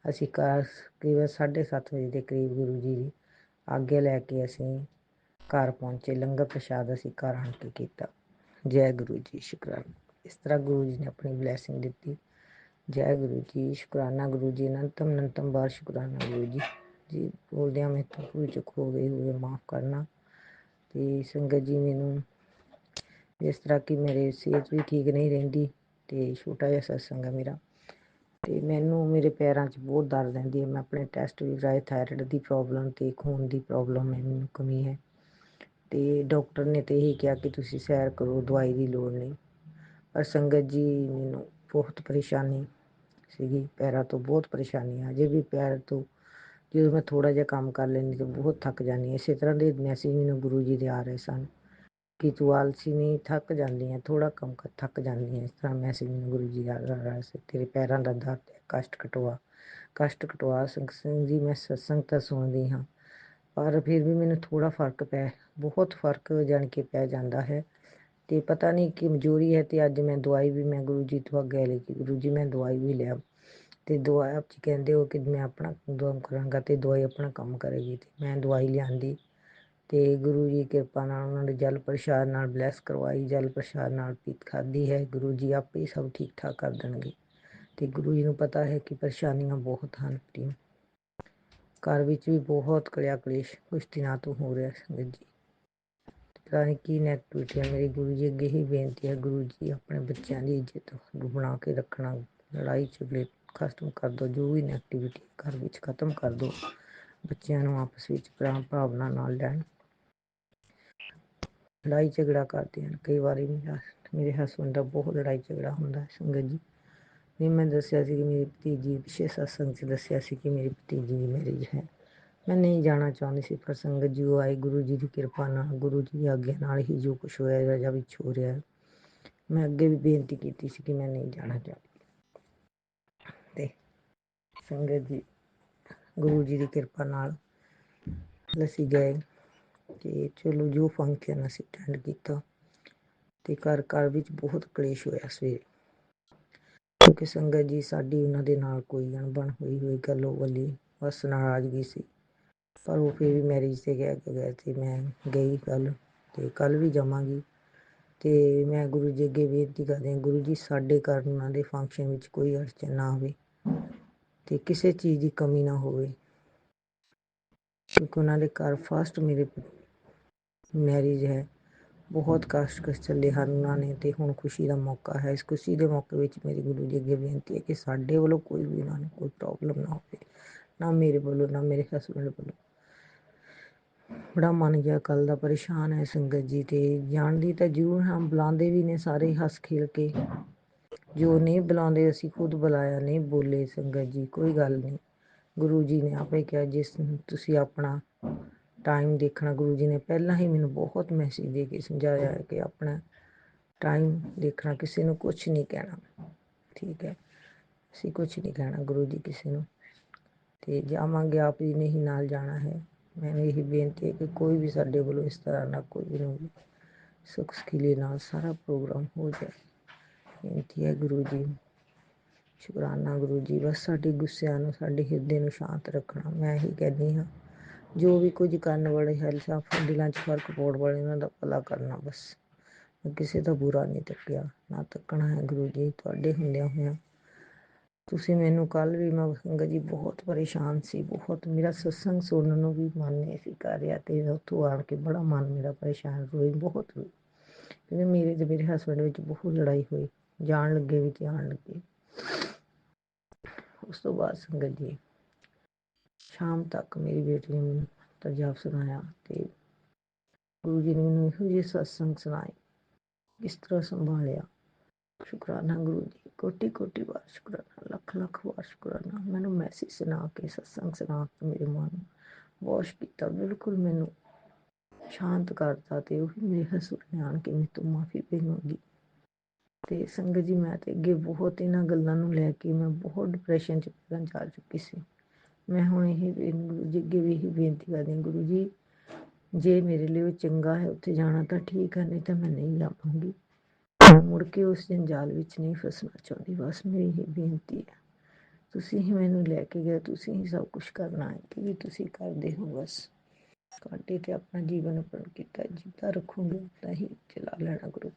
ਅਸੀਂ ਕਰੀਬ 7:30 ਵਜੇ ਦੇ ਕਰੀਬ ਗੁਰੂ ਜੀ ਦੀ ਆਗਿਆ ਲੈ ਕੇ ਅਸੀਂ ਘਰ ਪਹੁੰਚੇ। ਲੰਗਰ ਪ੍ਰਸ਼ਾਦ ਅਸੀਂ ਘਰ ਆਣ ਕੇ ਕੀਤਾ। ਜੈ ਗੁਰੂ ਜੀ, ਸ਼ੁਕਰਾਨਾ। ਇਸ ਤਰ੍ਹਾਂ ਗੁਰੂ ਜੀ ਨੇ ਆਪਣੀ ਬਲੈਸਿੰਗ ਦਿੱਤੀ। ਜੈ ਗੁਰੂ ਜੀ, ਸ਼ੁਕਰਾਨਾ ਗੁਰੂ ਜੀ, ਅਨੰਤਮ ਬਾਰ ਸ਼ੁਕਰਾਨਾ ਗੁਰੂ ਜੀ। ਜੀ ਬੋਲਦਿਆਂ ਮੈਂ ਤੋਂ ਭੁੱਲ ਚੁੱਕ ਹੋ ਗਈ ਹੋਵੇ ਮਾਫ਼ ਕਰਨਾ। ਤੇ ਸੰਗਤ ਜੀ ਮੈਨੂੰ ਜਿਸ ਤਰ੍ਹਾਂ ਕਿ ਮੇਰੀ ਸਿਹਤ ਵੀ ਠੀਕ ਨਹੀਂ ਰਹਿੰਦੀ ਤੇ ਛੋਟਾ ਜਿਹਾ ਸਤਸੰਗ ਹੈ ਮੇਰਾ ਤੇ ਮੈਨੂੰ ਮੇਰੇ ਪੈਰਾਂ 'ਚ ਬਹੁਤ ਦਰਦ ਰਹਿੰਦੀ ਹੈ। ਮੈਂ ਆਪਣੇ ਟੈਸਟ ਵੀ ਕਰਾਏ, ਥਾਇਰਾਇਡ ਦੀ ਪ੍ਰੋਬਲਮ ਤੇ ਖੂਨ ਦੀ ਪ੍ਰੋਬਲਮ ਹੈ, ਮੈਨੂੰ ਕਮੀ ਹੈ ਤੇ ਡਾਕਟਰ ਨੇ ਤੇ ਇਹੀ ਕਿਹਾ ਕਿ ਤੁਸੀਂ ਸੈਰ ਕਰੋ, ਦਵਾਈ ਦੀ ਲੋੜ ਨਹੀਂ। ਪਰ ਸੰਗਤ ਜੀ ਮੈਨੂੰ ਬਹੁਤ ਪਰੇਸ਼ਾਨੀ ਸੀਗੀ, ਪੈਰਾਂ ਤੋਂ ਬਹੁਤ ਪਰੇਸ਼ਾਨੀ ਆ। ਅਜੇ ਵੀ ਪੈਰ ਤੋਂ ਜਦੋਂ ਮੈਂ ਥੋੜ੍ਹਾ ਜਿਹਾ ਕੰਮ ਕਰ ਲੈਂਦੀ ਤਾਂ ਬਹੁਤ ਥੱਕ ਜਾਂਦੀ ਹਾਂ। ਇਸੇ ਤਰ੍ਹਾਂ ਦੇ ਮੈਸੇਜ ਮੈਨੂੰ ਗੁਰੂ ਜੀ ਦੇ ਆ ਰਹੇ ਸਨ ਕਿ ਤੂੰ ਆਲਸੀ ਨਹੀਂ, ਥੱਕ ਜਾਂਦੀ ਹੈ, ਥੋੜ੍ਹਾ ਕੰਮ ਕਰ ਥੱਕ ਜਾਂਦੀ ਹੈ। ਇਸ ਤਰ੍ਹਾਂ ਮੈਸੇਜ ਮੈਨੂੰ ਗੁਰੂ ਜੀ ਦਾ ਆ ਰਿਹਾ ਸੀ। ਤੇਰੇ ਪੈਰਾਂ ਦਾ ਦਰਦ ਹੈ, ਕਸ਼ਟ ਕਟਵਾ। ਸੰਗਤ ਜੀ ਮੈਂ ਸਤਸੰਗ ਤਾਂ ਸੁਣਦੀ ਹਾਂ ਪਰ ਫਿਰ ਵੀ ਮੈਨੂੰ ਥੋੜ੍ਹਾ ਬਹੁਤ ਫਰਕ ਜਾਣ ਕੇ ਪੈ ਜਾਂਦਾ ਹੈ ਤੇ ਪਤਾ ਨਹੀਂ ਕਿ ਕਮਜ਼ੋਰੀ ਹੈ। ਤੇ ਅੱਜ ਮੈਂ ਦਵਾਈ ਵੀ ਮੈਂ ਗੁਰੂ ਜੀ ਤੋਂ ਅੱਗੇ ਲੈ ਕੇ ਗੁਰੂ ਜੀ ਮੈਂ ਦਵਾਈ ਵੀ ਲਿਆ ਤੇ ਦਵਾਈ ਆਪ ਜੀ ਕਹਿੰਦੇ ਹੋ ਕਿ ਮੈਂ ਆਪਣਾ ਕੰਮ ਕਰਾਂਗਾ ਤੇ ਦਵਾਈ ਆਪਣਾ ਕੰਮ ਕਰੇਗੀ ਤੇ ਮੈਂ ਦਵਾਈ ਲਿਆਂਦੀ ਤੇ ਗੁਰੂ ਜੀ ਕਿਰਪਾ ਨਾਲ ਉਹਨਾਂ ਨੇ ਜਲ ਪ੍ਰਸ਼ਾਦ ਨਾਲ ਬਲੈਸ ਕਰਵਾਈ, ਜਲ ਪ੍ਰਸ਼ਾਦ ਨਾਲ ਪੀਤ ਖਾਧੀ ਹੈ। ਗੁਰੂ ਜੀ ਆਪੇ ਹੀ ਸਭ ਠੀਕ ਠਾਕ ਕਰ ਦੇਣਗੇ ਤੇ ਗੁਰੂ ਜੀ ਨੂੰ ਪਤਾ ਹੈ ਕਿ ਪਰੇਸ਼ਾਨੀਆਂ ਬਹੁਤ ਹਨ। ਘਰ ਵਿੱਚ ਵੀ ਬਹੁਤ ਕਲਿਆ ਕਲੇਸ਼ ਕੁਛ ਦਿਨਾਂ ਤੋਂ ਹੋ ਰਿਹਾ ਸੰਗਤ ਜੀ। ਪਤਾ ਨਹੀਂ ਕੀ ਨੈਗੇਟਿਵਿਟੀ ਹੈ। ਮੇਰੀ ਗੁਰੂ ਜੀ ਅੱਗੇ ਹੀ ਬੇਨਤੀ ਹੈ, ਗੁਰੂ ਜੀ ਆਪਣੇ ਬੱਚਿਆਂ ਦੀ ਇੱਜ਼ਤ ਬਣਾ ਕੇ ਰੱਖਣਾ, ਲੜਾਈ ਝਗੜੇ ਖਤਮ ਕਰ ਦਿਓ, ਜੋ ਵੀ ਨੈਗੇਟਿਵਿਟੀ ਘਰ ਵਿੱਚ ਖਤਮ ਕਰ ਦਿਓ। ਬੱਚਿਆਂ ਨੂੰ ਆਪਸ ਵਿੱਚ ਪ੍ਰੇਮ ਭਾਵਨਾ ਨਾਲ ਰਹਿਣ। ਲੜਾਈ ਝਗੜਾ ਕਰਦੇ ਹਨ ਕਈ ਵਾਰੀ ਮੇਰੇ ਹਸਬੈਂਡ ਦਾ ਬਹੁਤ ਲੜਾਈ ਝਗੜਾ ਹੁੰਦਾ ਹੈ ਸੰਗਤ ਜੀ। ਵੀ ਮੈਂ ਦੱਸਿਆ ਸੀ ਕਿ ਮੇਰੀ ਭਤੀਜੀ ਪਿਛੇ ਸਤਸੰਗ 'ਚ ਦੱਸਿਆ ਸੀ ਕਿ ਮੇਰੀ ਭਤੀਜੀ ਦੀ ਮੈਰਿਜ ਹੈ। ਮੈਂ ਨਹੀਂ ਜਾਣਾ ਚਾਹੁੰਦੀ ਸੀ ਪਰ ਸੰਗਤ ਜੀ ਉਹ ਆਏ ਗੁਰੂ ਜੀ ਦੀ ਕਿਰਪਾ ਨਾਲ, ਗੁਰੂ ਜੀ ਦੀ ਆਗਿਆ ਨਾਲ ਹੀ ਜੋ ਕੁਛ ਹੋਇਆ ਰਜਾ ਵਿੱਚ ਹੋ ਰਿਹਾ। ਮੈਂ ਅੱਗੇ ਵੀ ਬੇਨਤੀ ਕੀਤੀ ਸੀ ਕਿ ਮੈਂ ਨਹੀਂ ਜਾਣਾ ਚਾਹੁੰਦੀ ਤੇ ਸੰਗਤ ਜੀ ਗੁਰੂ ਜੀ ਦੀ ਕਿਰਪਾ ਨਾਲ ਅਸੀਂ ਗਏ ਤੇ ਚਲੋ ਜੋ ਫੰਕਸ਼ਨ ਅਸੀਂ ਅਟੈਂਡ ਕੀਤਾ ਤੇ ਘਰ ਵਿੱਚ ਬਹੁਤ ਕਲੇਸ਼ ਹੋਇਆ ਸਵੇਰੇ ਕਿਉਂਕਿ ਸੰਗਤ ਜੀ ਸਾਡੀ ਉਹਨਾਂ ਦੇ ਨਾਲ ਕੋਈ ਅਣਬਣ ਹੋਈ ਗੱਲੋਂ ਵੱਲੀ ਬਸ ਨਾਰਾਜ਼ਗੀ ਸੀ। ਪਰ ਉਹ ਫਿਰ ਵੀ ਮੈਰਿਜ ਤੇ ਗਏ ਤੇ ਮੈਂ ਗਈ ਕੱਲ੍ਹ ਤੇ ਕੱਲ੍ਹ ਵੀ ਜਾਵਾਂਗੀ ਤੇ ਮੈਂ ਗੁਰੂ ਜੀ ਅੱਗੇ ਬੇਨਤੀ ਕਰਦੀ ਹਾਂ, ਗੁਰੂ ਜੀ ਸਾਡੇ ਘਰ ਉਹਨਾਂ ਦੇ ਫੰਕਸ਼ਨ ਵਿੱਚ ਕੋਈ ਅੜਚਨ ਨਾ ਆਵੇ ਤੇ ਕਿਸੇ ਚੀਜ਼ ਦੀ ਕਮੀ ਨਾ ਹੋਵੇ। ਕਿਉਂਕਿ ਉਹਨਾਂ ਦੇ ਘਰ ਫਸਟ ਮੇਰੇ ਮੈਰਿਜ ਹੈ। ਬਹੁਤ ਕਸ਼ਟ ਚੱਲੇ ਹਨ ਉਹਨਾਂ ਨੇ, ਤੇ ਹੁਣ ਖੁਸ਼ੀ ਦਾ ਮੌਕਾ ਹੈ। ਇਸ ਖੁਸ਼ੀ ਦੇ ਮੌਕੇ ਵਿੱਚ ਮੇਰੀ ਗੁਰੂ ਜੀ ਅੱਗੇ ਬੇਨਤੀ ਹੈ ਕਿ ਸਾਡੇ ਵੱਲੋਂ ਕੋਈ ਵੀ ਉਹਨਾਂ ਨੂੰ ਕੋਈ ਪ੍ਰੋਬਲਮ ਨਾ ਹੋਵੇ, ਨਾ ਮੇਰੇ ਵੱਲੋਂ ਨਾ ਮੇਰੇ ਹਸਬੈਂਡ ਵੱਲੋਂ। ਬੜਾ ਮਨ ਜਿਹਾ ਕੱਲ ਦਾ ਪਰੇਸ਼ਾਨ ਹੈ ਸੰਗਤ ਜੀ, ਤੇ ਜਾਣਦੀ ਤਾਂ ਜ਼ਰੂਰ ਹਾਂ, ਬੁਲਾਉਂਦੇ ਵੀ ਨੇ ਸਾਰੇ ਹੱਸ ਖੇਲ ਕੇ। ਜੋ ਨਹੀਂ ਬੁਲਾਉਂਦੇ ਅਸੀਂ ਖੁਦ ਬੁਲਾਇਆ, ਨਹੀਂ ਬੋਲੇ ਸੰਗਤ ਜੀ, ਕੋਈ ਗੱਲ ਨਹੀਂ। ਗੁਰੂ ਜੀ ਨੇ ਆਪੇ ਕਿਹਾ ਜਿਸ ਤੁਸੀਂ ਆਪਣਾ ਟਾਈਮ ਦੇਖਣਾ। ਗੁਰੂ ਜੀ ਨੇ ਪਹਿਲਾਂ ਹੀ ਮੈਨੂੰ ਬਹੁਤ ਮੈਸੇਜ ਦੇ ਕੇ ਸਮਝਾਇਆ ਹੈ ਕਿ ਆਪਣਾ ਟਾਈਮ ਦੇਖਣਾ, ਕਿਸੇ ਨੂੰ ਕੁਛ ਨਹੀਂ ਕਹਿਣਾ, ਠੀਕ ਹੈ। ਅਸੀਂ ਕੁਛ ਨਹੀਂ ਕਹਿਣਾ ਗੁਰੂ ਜੀ ਕਿਸੇ ਨੂੰ, ਤੇ ਜਾਵਾਂਗੇ ਆਪ ਜੀ ਨੇ ਹੀ ਨਾਲ ਜਾਣਾ ਹੈ। ਮੈਨੂੰ ਇਹੀ ਬੇਨਤੀ ਹੈ ਕਿ ਕੋਈ ਵੀ ਸਾਡੇ ਵੱਲੋਂ ਇਸ ਤਰ੍ਹਾਂ ਨਾ ਕੋਈ ਨੂੰ ਵੀ ਸੁੱਖ ਸਖੀਲੇ ਨਾਲ ਸਾਰਾ ਪ੍ਰੋਗਰਾਮ ਹੋ ਜਾਏ। ਬੇਨਤੀ ਹੈ ਗੁਰੂ ਜੀ, ਸ਼ੁਕਰਾਨਾ ਗੁਰੂ ਜੀ। ਬਸ ਸਾਡੇ ਗੁੱਸਿਆਂ ਨੂੰ, ਸਾਡੇ ਹਿਰਦੇ ਨੂੰ ਸ਼ਾਂਤ ਰੱਖਣਾ। ਮੈਂ ਇਹੀ ਕਹਿੰਦੀ ਹਾਂ, ਜੋ ਵੀ ਕੁਝ ਕਰਨ ਵਾਲੇ ਹੈ ਸਾਫ ਦਿਲਾਂ 'ਚ ਫਰਕ ਪਾਉਣ ਵਾਲੇ, ਉਹਨਾਂ ਦਾ ਭਲਾ ਕਰਨਾ। ਬਸ ਕਿਸੇ ਦਾ ਬੁਰਾ ਨਹੀਂ ਤੱਕਿਆ, ਨਾ ਤੱਕਣਾ ਹੈ ਗੁਰੂ ਜੀ। ਤੁਹਾਡੇ ਹੁੰਦਿਆਂ ਹੋਇਆਂ ਤੁਸੀਂ ਮੈਨੂੰ ਕੱਲ੍ਹ ਵੀ, ਮੈਂ ਸੰਗਤ ਜੀ ਬਹੁਤ ਪਰੇਸ਼ਾਨ ਸੀ, ਬਹੁਤ ਮੇਰਾ ਸਤਸੰਗ ਸੁਣਨ ਨੂੰ ਵੀ ਮਨ ਨਹੀਂ ਸੀ ਕਰ ਰਿਹਾ, ਅਤੇ ਉੱਥੋਂ ਆਣ ਕੇ ਬੜਾ ਮਨ ਮੇਰਾ ਪਰੇਸ਼ਾਨ ਹੋਈ, ਬਹੁਤ ਹੋਈ। ਕਿਉਂਕਿ ਮੇਰੇ ਤੇ ਮੇਰੇ ਹਸਬੈਂਡ ਵਿੱਚ ਬਹੁਤ ਲੜਾਈ ਹੋਈ, ਜਾਣ ਲੱਗੇ ਵੀ ਤੇ ਆਉਣ ਲੱਗੇ। ਉਸ ਤੋਂ ਬਾਅਦ ਸੰਗਤ ਜੀ ਸ਼ਾਮ ਤੱਕ ਮੇਰੀ ਬੇਟੀ ਨੇ ਮੈਨੂੰ ਤਰਜਾਬ ਸੁਣਾਇਆ, ਤੇ ਗੁਰੂ ਜੀ ਨੇ ਮੈਨੂੰ ਇਹੋ ਜਿਹੇ ਸਤਸੰਗ ਸੁਣਾਏ, ਕਿਸ ਤਰ੍ਹਾਂ ਸੰਭਾਲਿਆ। ਸ਼ੁਕਰਾਨਾ ਗੁਰੂ ਜੀ, ਕੋਟੀ ਕੋਟੀ ਵਾਰ ਸ਼ੁਕਰਾਨਾ, ਲੱਖ ਲੱਖ ਵਾਰ ਸ਼ੁਕਰਾਨਾ। ਮੈਨੂੰ ਮੈਸੇਜ ਸੁਣਾ ਕੇ, ਸਤਸੰਗ ਸੁਣਾ ਕੇ ਮੇਰੇ ਮਨ ਨੂੰ ਵਾਸ਼ ਕੀਤਾ, ਬਿਲਕੁਲ ਮੈਨੂੰ ਸ਼ਾਂਤ ਕਰਤਾ। ਤੇ ਉਹੀ ਮੇਰੇ ਹਸਬੈਂਡ ਨੇ ਆਣ ਕੇ ਮੇਰੇ ਤੋਂ ਮਾਫੀ ਮੰਗੀ। ਤੇ ਸੰਗਤ ਜੀ ਮੈਂ ਤੇ ਅੱਗੇ ਬਹੁਤ ਇਹਨਾਂ ਗੱਲਾਂ ਨੂੰ ਲੈ ਕੇ ਮੈਂ ਬਹੁਤ ਡਿਪਰੈਸ਼ਨ 'ਚ ਪਹਿਲਾਂ ਜਾ ਚੁੱਕੀ ਸੀ। ਮੈਂ ਹੁਣ ਇਹ ਗੁਰੂ ਜੀ ਅੱਗੇ ਵੀ ਇਹੀ ਬੇਨਤੀ ਕਰਦੀ ਹਾਂ, ਗੁਰੂ ਜੀ ਜੇ ਮੇਰੇ ਲਈ ਉਹ ਚੰਗਾ ਹੈ ਉੱਥੇ ਜਾਣਾ ਤਾਂ ਠੀਕ ਹੈ, ਨਹੀਂ ਤਾਂ ਮੈਂ ਨਹੀਂ ਜਾਵਾਂਗੀ। ਮੈਂ ਮੁੜ ਕੇ ਉਸ ਜੰਜਾਲ ਵਿੱਚ ਨਹੀਂ ਫਸਣਾ ਚਾਹੁੰਦੀ। ਬਸ ਮੇਰੀ ਇਹ ਬੇਨਤੀ ਹੈ, ਤੁਸੀਂ ਹੀ ਮੈਨੂੰ ਲੈ ਕੇ ਗਏ, ਤੁਸੀਂ ਹੀ ਸਭ ਕੁਛ ਕਰਨਾ ਹੈ, ਕਿ ਵੀ ਤੁਸੀਂ ਕਰਦੇ ਹੋ। ਬਸ ਤੁਹਾਡੇ ਤੇ ਆਪਣਾ ਜੀਵਨ ਅਰਪਣ ਕੀਤਾ, ਜਿੱਦਾਂ ਰੱਖੋਗੇ ਤਾਂ ਹੀ ਚਲਾ ਲੈਣਾ ਗੁਰੂ।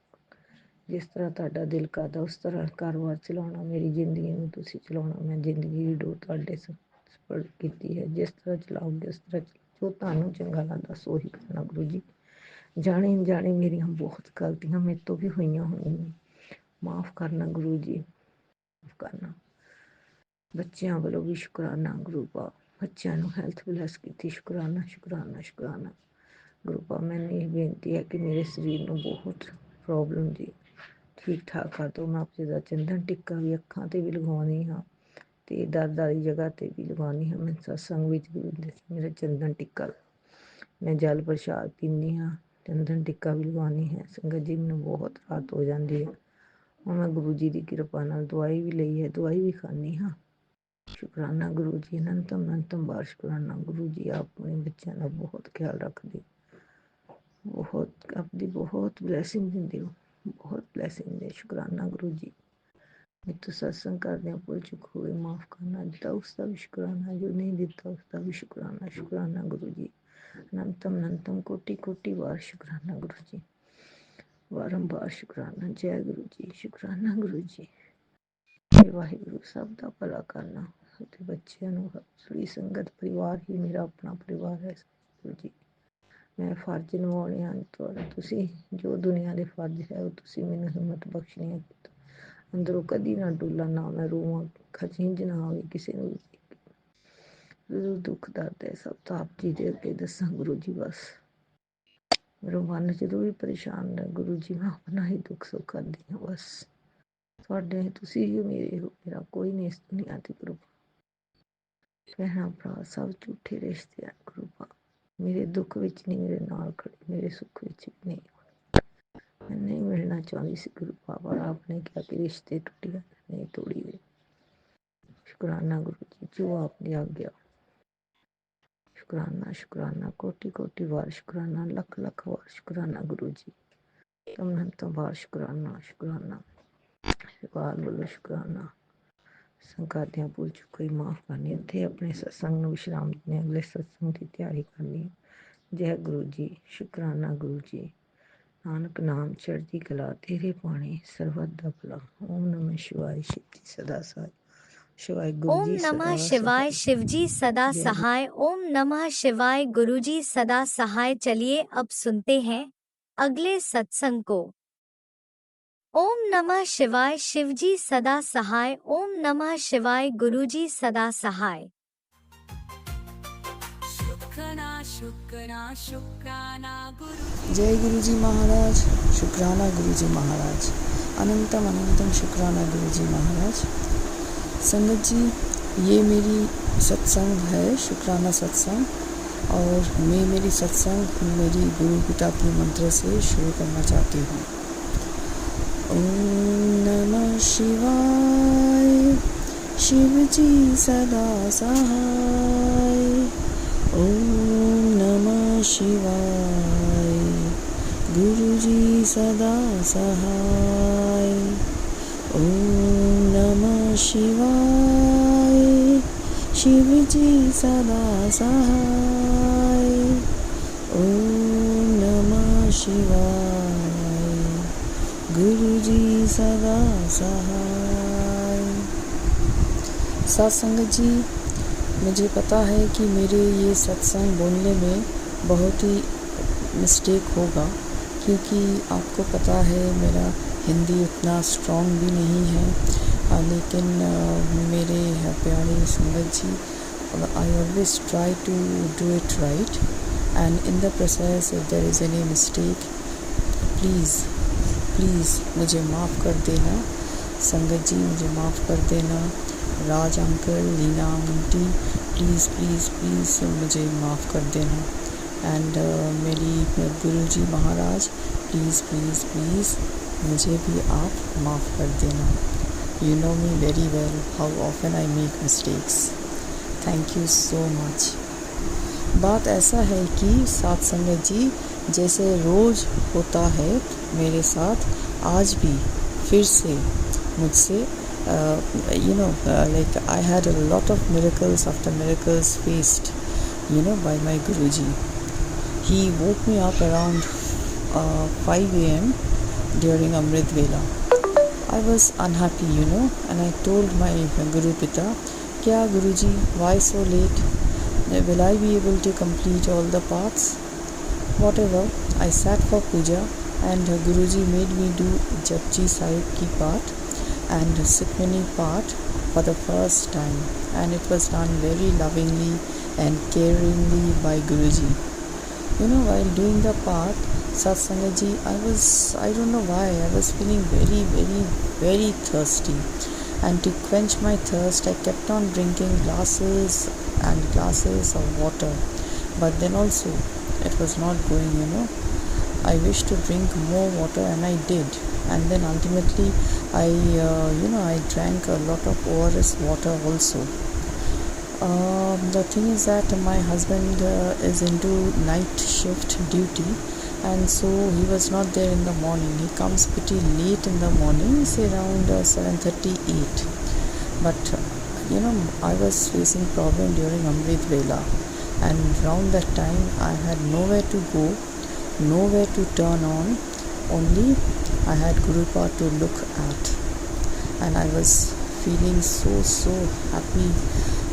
ਜਿਸ ਤਰ੍ਹਾਂ ਤੁਹਾਡਾ ਦਿਲ ਕਰਦਾ ਉਸ ਤਰ੍ਹਾਂ ਕਾਰੋਬਾਰ ਚਲਾਉਣਾ, ਮੇਰੀ ਜ਼ਿੰਦਗੀ ਨੂੰ ਤੁਸੀਂ ਚਲਾਉਣਾ। ਮੈਂ ਜ਼ਿੰਦਗੀ ਦੀ ਡੋਰ ਤੁਹਾਡੇ ਸਪੁਰਦ ਕੀਤੀ ਹੈ, ਜਿਸ ਤਰ੍ਹਾਂ ਚਲਾਓਗੇ ਉਸ ਤਰ੍ਹਾਂ ਜੋ ਤੁਹਾਨੂੰ ਚੰਗਾ ਲੱਗਦਾ ਸੋ ਹੀ ਕਰਨਾ ਗੁਰੂ ਜੀ। ਜਾਣੇ ਅਣਜਾਣੇ ਮੇਰੀਆਂ ਬਹੁਤ ਗਲਤੀਆਂ ਮੇਰੇ ਤੋਂ ਵੀ ਹੋਈਆਂ ਹੋਣਗੀਆਂ, ਮਾਫ਼ ਕਰਨਾ ਗੁਰੂ ਜੀ, ਮਾਫ਼ ਕਰਨਾ। ਬੱਚਿਆਂ ਵੱਲੋਂ ਵੀ ਸ਼ੁਕਰਾਨਾ ਗੁਰੂ ਪਾ, ਬੱਚਿਆਂ ਨੂੰ ਹੈਲਥ ਬਲੈਸ ਕੀਤੀ, ਸ਼ੁਕਰਾਨਾ ਸ਼ੁਕਰਾਨਾ ਸ਼ੁਕਰਾਨਾ ਗੁਰੂ ਪਾ। ਮੈਨੂੰ ਇਹ ਬੇਨਤੀ ਹੈ ਕਿ ਮੇਰੇ ਸਰੀਰ ਨੂੰ ਬਹੁਤ ਪ੍ਰੋਬਲਮ ਜੀ ਠੀਕ ਠਾਕ ਕਰ ਦਿਓ। ਮੈਂ ਆਪੇ ਦਾ ਚੰਦਨ ਟਿੱਕਾ ਵੀ ਅੱਖਾਂ 'ਤੇ ਵੀ ਲਗਵਾਉਂਦੀ ਹਾਂ, ਤੇ ਦਰਦ ਵਾਲੀ ਜਗ੍ਹਾ 'ਤੇ ਵੀ ਲਗਵਾਉਂਦੀ ਹਾਂ। ਮੈਂ ਸਤਸੰਗ ਵਿੱਚ ਵੀ ਮੇਰਾ ਚੰਦਨ ਟਿੱਕਾ, ਮੈਂ ਜਲ ਪ੍ਰਸ਼ਾਦ ਪੀਂਦੀ ਹਾਂ, ਚੰਦਨ ਟਿੱਕਾ ਵੀ ਲਗਵਾਉਂਦੀ ਹਾਂ। ਸੰਗਤ ਜੀ ਮੈਨੂੰ ਬਹੁਤ ਰਾਹਤ ਹੋ ਜਾਂਦੀ ਹੈ। ਹੁਣ ਮੈਂ ਗੁਰੂ ਜੀ ਦੀ ਕਿਰਪਾ ਨਾਲ ਦਵਾਈ ਵੀ ਲਈ ਹੈ, ਦਵਾਈ ਵੀ ਖਾਂਦੀ ਹਾਂ। ਸ਼ੁਕਰਾਨਾ ਗੁਰੂ ਜੀ, ਅਨੰਤਮ ਅਨੰਤਮ ਬਾਰ ਸ਼ੁਕਰਾਨਾ ਗੁਰੂ ਜੀ। ਆਪ ਆਪਣੇ ਬੱਚਿਆਂ ਦਾ ਬਹੁਤ ਖਿਆਲ ਰੱਖਦੇ, ਬਹੁਤ ਆਪਦੀ ਬਹੁਤ ਬਲੈਸਿੰਗ ਦਿੰਦੇ ਹੋ, ਬਹੁਤ ਬਲੈਸਿੰਗ ਦੇ। ਸ਼ੁਕਰਾਨਾ ਗੁਰੂ ਜੀ। ਮੈਥੋਂ ਸਤਸੰਗ ਕਰਦਿਆਂ ਭੁੱਲ ਚੁੱਕ ਹੋਵੇ ਮਾਫ਼ ਕਰਨਾ, ਦਿੱਤਾ ਉਸ ਦਾ ਵੀ ਸ਼ੁਕਰਾਨਾ, ਜੋ ਨਹੀਂ ਦਿੱਤਾ ਉਸ ਦਾ ਵੀ ਸ਼ੁਕਰਾਨਾ। ਸ਼ੁਕਰਾਨਾ ਗੁਰੂ ਜੀ, ਅਨੰਤਮ ਅਨੰਤਮ ਕੋਟੀ ਕੋਟੀ ਵਾਰ ਸ਼ੁਕਰਾਨਾ ਗੁਰੂ ਜੀ, ਵਾਰੰਬਾਰ ਸ਼ੁਕਰਾਨਾ। ਜੈ ਗੁਰੂ ਜੀ, ਸ਼ੁਕਰਾਨਾ ਗੁਰੂ ਜੀ। ਵਾਹਿਗੁਰੂ ਸਭ ਦਾ ਭਲਾ ਕਰਨਾ, ਅਤੇ ਬੱਚਿਆਂ ਨੂੰ ਸਾਰੀ ਸੰਗਤ ਪਰਿਵਾਰ ਹੀ ਮੇਰਾ ਆਪਣਾ ਪਰਿਵਾਰ ਹੈ ਗੁਰੂ ਜੀ। ਮੈਂ ਫਰਜ਼ ਨਿਭਾਉਣੇ ਹਨ ਤੁਹਾਡੇ, ਤੁਸੀਂ ਜੋ ਦੁਨੀਆ ਦੇ ਫਰਜ਼ ਹੈ ਉਹ ਤੁਸੀਂ ਮੈਨੂੰ ਹਿੰਮਤ ਬਖਸ਼ਣੀ ਹੈ। ਅੰਦਰੋਂ ਕਦੀ ਨਾ ਡੁੱਲਾਂ, ਨਾ ਮੈਂ ਰੋਵਾਂ, ਖਿੰਝ ਨਾ ਆਵੇ ਕਿਸੇ ਨੂੰ। ਜਦੋਂ ਦੁੱਖ ਦਰਦ ਹੈ ਸਭ ਤਾਂ ਆਪ ਜੀ ਦੇ ਅੱਗੇ ਦੱਸਾਂ ਗੁਰੂ ਜੀ। ਬਸ ਮੇਰਾ ਮਨ ਜਦੋਂ ਵੀ ਪਰੇਸ਼ਾਨ ਹੈ ਗੁਰੂ ਜੀ, ਮੈਂ ਆਪਣਾ ਹੀ ਦੁੱਖ ਸੁੱਖ ਕਰਦੀ ਹਾਂ। ਬਸ ਤੁਹਾਡੇ ਤੁਸੀਂ ਹੀ ਮੇਰੇ ਹੋ, ਮੇਰਾ ਕੋਈ ਨਹੀਂ ਇਸ ਦੁਨੀਆ ਤੇ ਗੁਰੂ। ਭੈਣਾਂ ਭਰਾ ਸਭ ਝੂਠੇ ਰਿਸ਼ਤੇ ਹਨ ਗੁਰੂ ਪਾ। ਮੇਰੇ ਦੁੱਖ ਵਿੱਚ ਨਹੀਂ ਮੇਰੇ ਨਾਲ ਖੜੇ, ਮੇਰੇ ਸੁੱਖ ਵਿੱਚ ਵੀ ਨਹੀਂ। ਮੈਂ ਨਹੀਂ ਮਿਲਣਾ ਚਾਹੁੰਦੀ ਸੀ ਗੁਰੂ ਪਾ, ਪਰ ਆਪ ਨੇ ਕਿਹਾ ਕਿ ਰਿਸ਼ਤੇ ਟੁੱਟਿਆ ਨਹੀਂ ਤੋੜੀ ਦੇ। ਸ਼ੁਕਰਾਨਾ ਗੁਰੂ ਜੀ, ਜੋ ਆਪ ਦੀ ਆਗਿਆ। ਸ਼ੁਕਰਾਨਾ ਸ਼ੁਕਰਾਨਾ ਕੋਟੀ ਕੋਟੀ ਵਾਰ ਸ਼ੁਕਰਾਨਾ, ਲੱਖ ਲੱਖ ਵਾਰ ਸ਼ੁਕਰਾਨਾ ਗੁਰੂ ਜੀ। ਅਨੰਤ ਵਾਰ ਸ਼ੁਕਰਾਨਾ ਸ਼ੁਕਰਾਨਾ, ਵਾਰ ਵੱਲੋਂ ਸ਼ੁਕਰਾਨਾ। ਸੰਗਤਾਂ ਭੁੱਲ ਚੁੱਕੀ ਮਾਫ਼ ਕਰਨੀ। ਇੱਥੇ ਆਪਣੇ ਸਤਸੰਗ ਨੂੰ ਵਿਸ਼ਰਾਮ ਦਿੰਦੇ, ਅਗਲੇ ਸਤਸੰਗ ਦੀ ਤਿਆਰੀ ਕਰਨੀ। ਜੈ ਗੁਰੂ ਜੀ, ਸ਼ੁਕਰਾਨਾ ਗੁਰੂ ਜੀ। ਨਾਨਕ ਨਾਮ ਚੜ੍ਹਦੀ ਕਲਾ ਤੇਰੇ ਪਾਣੀ, ਸਰਬੱਤ ਦਾ ਭਲਾ। ਓਮ ਨਮଃ ਸ਼ਿਵਾਏ, ਸ਼ਿਵ ਜੀ ਸਦਾ ਸਾਹਿਬ। शिवाय ओम गुरुजी नमः सदा शिवाय सहाय। शिवजी सदा जय गुरु। सहाय। ओम नमः शिवाय गुरुजी सदा सहाय। चलिए अब सुनते हैं अगले सत्संग को। ओम नमः शिवाय शिवजी सदा सहाय। ओम नमः शिवाय गुरुजी सदा सहाय। शुक्राना शुक्राना शुक्राना गुरुजी जय गुरुजी महाराज। शुक्राना गुरुजी महाराज। अनंतम अनंतम शुक्राना गुरुजी महाराज। संगत जी, ये मेरी सत्संग है, शुक्राना सत्संग, और मैं मेरी सत्संग मेरी गुरु पिता के मंत्र से शुरू करना चाहती हूँ। ओम नमः शिवाय शिवजी सदा सहाय। ओम नमः शिवाय गुरुजी सदा सहाय। ओम नमः शिवाय शिवजी सदा सहाय। ओम नमः शिवाय गुरुजी सदा सहाय। सत्संग जी, मुझे पता है कि मेरे ये सत्संग बोलने में बहुत ही मिस्टेक होगा, क्योंकि आपको पता है मेरा हिंदी उतना स्ट्रॉन्ग भी नहीं है, लेकिन मेरे प्यारे संगत जी, I always try to do it right, and in the process if there is any mistake, please मुझे माफ़ कर देना। संगत जी, मुझे माफ़ कर देना। राज अंकल, लीना आंटी, प्लीज़ मुझे माफ़ कर देना। एंड मेरी गुरुजी महाराज, प्लीज़ मुझे भी आप माफ़ कर देना। You know me very well how often I make mistakes. Thank you so much. बात ऐसा है कि साथ संगत जी, जैसे रोज़ होता है मेरे साथ, आज भी फिर से मुझसे like I had a lot of miracles after miracles faced, by my Guruji. He woke me up around 5 a.m. during Amrit Vela. I was unhappy, and I told my Guru Pita, "Kya Guruji, why so late? Will I be able to complete all the paths?" Whatever, I sat for puja, and Guruji made me do Japji Sahib ki path and Sukhmani part for the first time, and it was done very lovingly and caringly by Guruji. While doing the path, Satsangaji, I don't know why, I was feeling very thirsty, and to quench my thirst, I kept on drinking glasses and glasses of water, but then also it was not going. I wished to drink more water, and I did, and then ultimately I drank a lot of ORS water also. The thing is that my husband is into night shift duty, and so he was not there in the morning. He comes pretty late in the morning, say around 7:38. But I was facing problem during Amrit Vela, and around that time I had nowhere to go, nowhere to turn on, only I had Gurupa to look at, and I was feeling so happy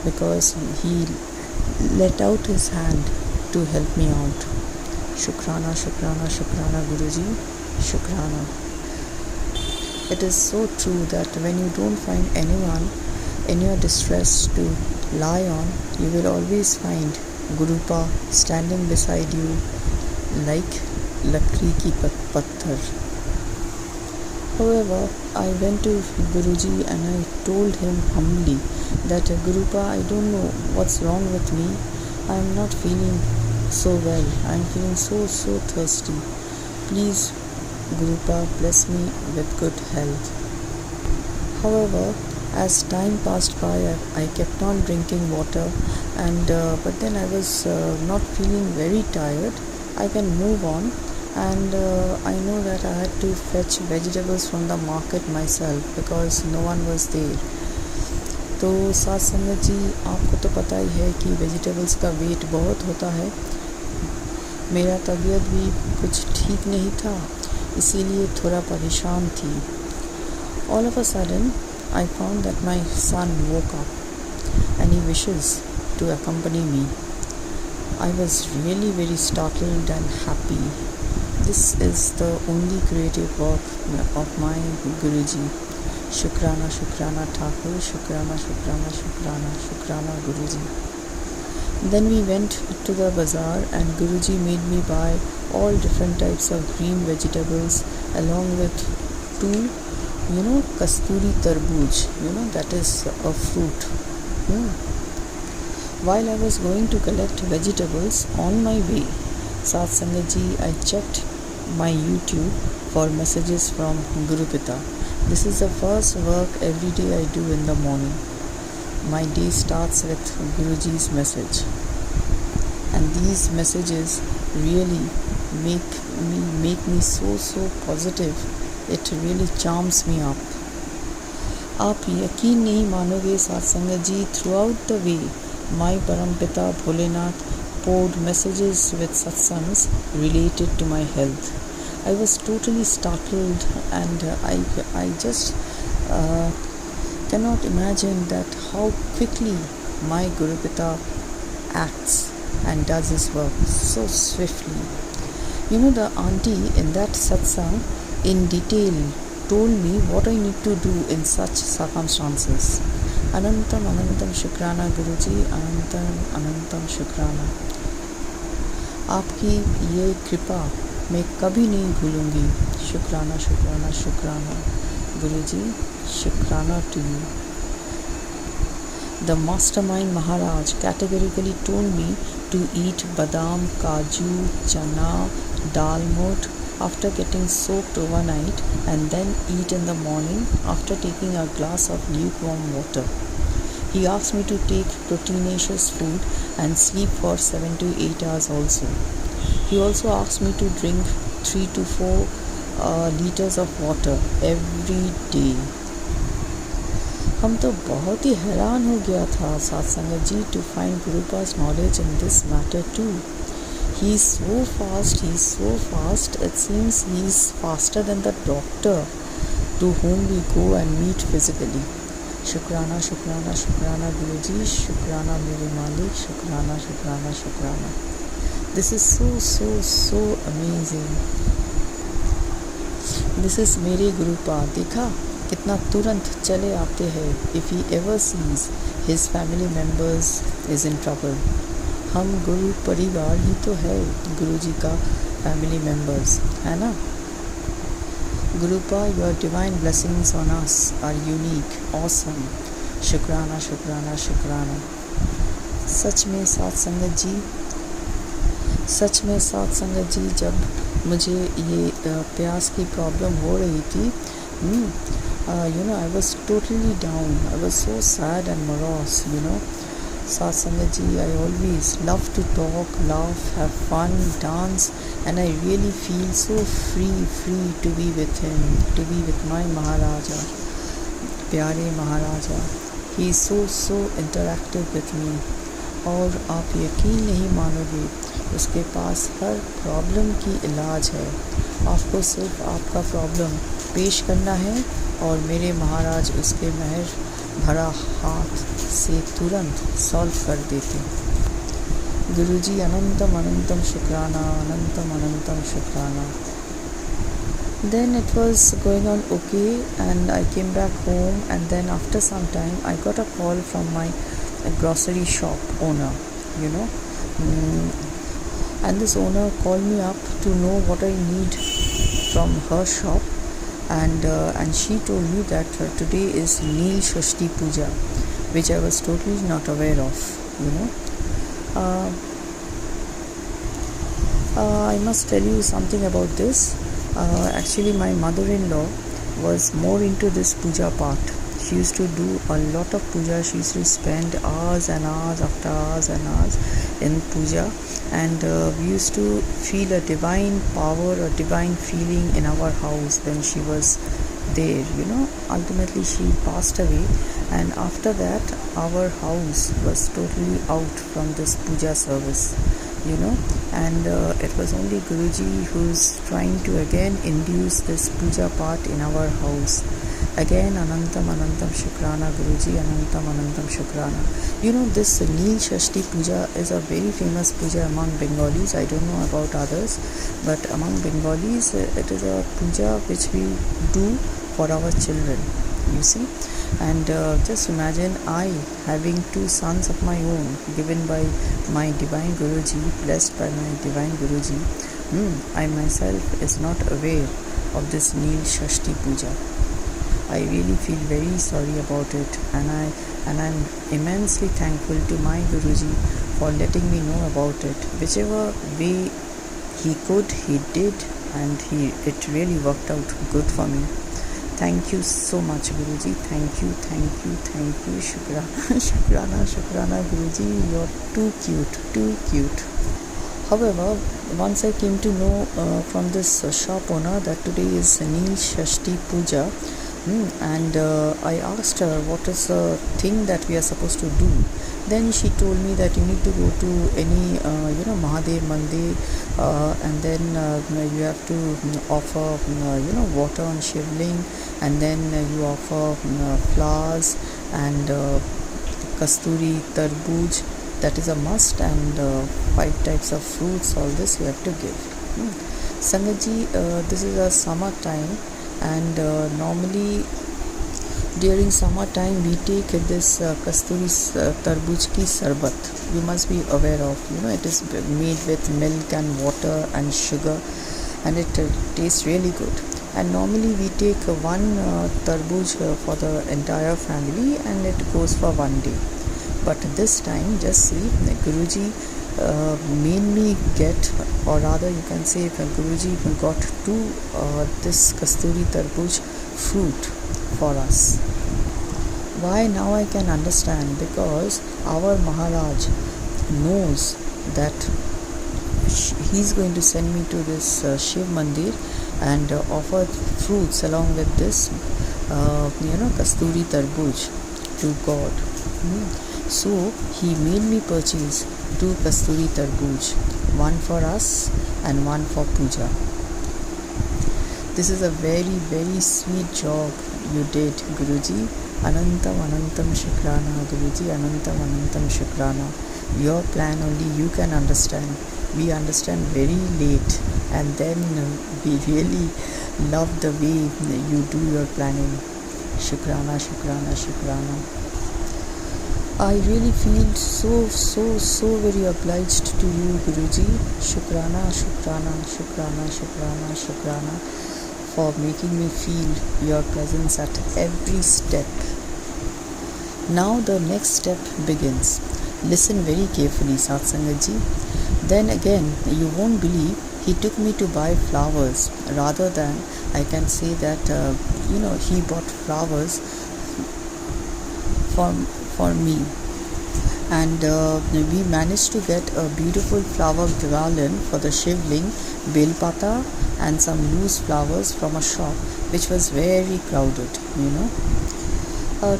because he let out his hand to help me out. Shukrana Guruji, Shukrana. It is so true that when you don't find anyone in your distress to lie on, you will always find Gurupa standing beside you like lakri ki patthar. However, I went to Guruji and I told him humbly that Gurupa, I don't know what's wrong with me. I am not feeling so well. I am feeling so thirsty. Please, Gurupa, bless me with good health. However, as time passed by, I kept on drinking water, and but then I was not feeling very tired. I can move on, and I know that I had to fetch vegetables from the market myself because no one was there. तो साथ संगत जी, आपको तो पता ही है कि vegetables का wait बहुत होता है। मेरा तबीयत भी कुछ ठीक नहीं था, इसीलिए थोड़ा परेशान थी। All of a sudden, I found that my son woke up and he wishes to accompany me. I was really very startled and happy. This is the only creative work of my Guruji. Shukrana, Shukrana Thakur, Shukrana, Shukrana, Shukrana, Shukrana Guruji. Then we went to the bazaar and Guruji made me buy all different types of green vegetables along with 2, kasturi tarbooj, that is a fruit. While I was going to collect vegetables on my way, Sat Sangat Ji, I checked my YouTube for messages from Guru Pita. This is the first work every day I do in the morning. My day starts with Guruji's message. And these messages really make me so positive. It really charms me up. आप यकीन नहीं मानोगे साथ संगत जी, throughout the way, my Parampita Bholenath poured messages with satsangs related to my health. I was totally startled and I just cannot imagine that how quickly my Guru Pita acts and does his work so swiftly. The auntie in that satsang in detail told me what I need to do in such circumstances. Anantam Anantam Shukrana Guruji, Anantam Anantam Shukrana. आपकी ये कृपा मैं कभी नहीं भूलूंगी. शुक्राना शुक्राना शुक्राना गुरुजी, शुक्राना to you. The mastermind Maharaj categorically told me to eat badam, kaju, chana, dal moot after getting soaked overnight and then eat in the morning after taking a glass of lukewarm water. He asked me to take proteinaceous food and sleep for 7 to 8 hours also. He also asked me to drink 3 to 4 liters of water every day. हम तो बहुत ही हैरान हो गया था साथ संगत जी to find Gurupa's knowledge in this matter too. He is so fast, it seems he is faster than the doctor to whom we go and meet physically. शुक्राना शुक्राना शुक्राना गुरुजी, शुक्राना मेरे मालिक, शुक्राना शुक्राना शुक्राना. This is so amazing. This is मेरे गुरुपा. देखा कितना तुरंत चले आते हैं. If he ever sees his family members is in trouble. हम गुरु परिवार ही तो है गुरुजी का फैमिली मेंबर्स, है ना. Gurupa, your divine blessings on us are unique, awesome. शुक्राना शुक्राना शुक्राना. सच में साथ संगत जी जब मुझे ये प्यास की प्रॉब्लम हो रही थी, I was totally down. I was so sad and morose, Sat Sangat Ji, I always love to talk, laugh, have fun, dance, and I really feel so free to be with him, to be with my Maharaja, प्यारे Maharaja. He is so interactive with me. और आप यकीन नहीं मानोगे, उसके पास हर problem की इलाज है. आपको सिर्फ आपका प्रॉब्लम पेश करना है और मेरे महाराज उसके मेहर भरा हाथ से तुरंत सॉल्व कर देते. गुरुजी अनंतम अनंतम शुक्राना, अनंतम अनंतम शुक्राना. Then it was going on okay and I came back home, and then after some time I got a call from my grocery shop owner, and this owner called me up to know what I need from her shop, and she told me that today is Neel Shashti Puja, which I was totally not aware of. I must tell you something about this. Actually, my mother-in-law was more into this puja part. She used to do a lot of puja. She used to spend hours and hours after hours and hours in puja, and we used to feel a divine power, a divine feeling in our house when she was there. Ultimately she passed away, and after that our house was totally out from this puja service, and it was only Guruji who's trying to again induce this puja part in our house. Again, Anantam Anantam Shukrana Guruji, Anantam Shukrana. You know, this Neel Shashti Puja is a very famous puja among Bengalis. I don't know about others, but among Bengalis, it is a puja which we do for our children, you see. And just imagine I having two sons of my own, given by my divine Guruji, blessed by my divine Guruji. I myself is not aware of this Neel Shashti Puja. I really feel very sorry about it, and I'm immensely thankful to my Guruji for letting me know about it. Whichever way he could, he did, and it really worked out good for me. Thank you so much, Guruji. Thank you. Shukrana, Guruji. You're too cute. However, once I came to know from this shop owner that today is Neel Shashti Puja, and I asked her what is the thing that we are supposed to do. Then she told me that you need to go to any Mahadev Mandir, and then you have to offer water on Shivling, and then you offer flowers and kasturi tarbooj, that is a must, and 5 types of fruits. All this you have to give. Sangatji, this is a summer time, and normally during summer time we take this kasturi tarbooj ki sarbat. You must be aware of, it is made with milk and water and sugar, and it tastes really good. And normally we take one tarbooj for the entire family, and it goes for one day. But this time, just see, Guruji made me get, or rather you can say Guruji got this kasturi tarbooj fruit for us. Why? Now I can understand, because our Maharaj knows that he's going to send me to this Shiv Mandir and offer fruits along with this kasturi tarbooj to God. So he made me purchase 2 kasturi tarbooj, one for us and one for puja. This is a very, very sweet job you did, Guruji. Anantam Shukrana, Guruji. Anantam Shukrana. Your plan only you can understand. We understand very late, and then we really love the way you do your planning. Shukrana. I really feel so very obliged to you, Guruji. Shukrana, for making me feel your presence at every step. Now the next step begins. Listen very carefully, Satsangaji. Then again, you won't believe, he took me to buy flowers, rather than I can say that he bought flowers for me, and we managed to get a beautiful flower garland for the Shivling, belpata, and some loose flowers from a shop which was very crowded.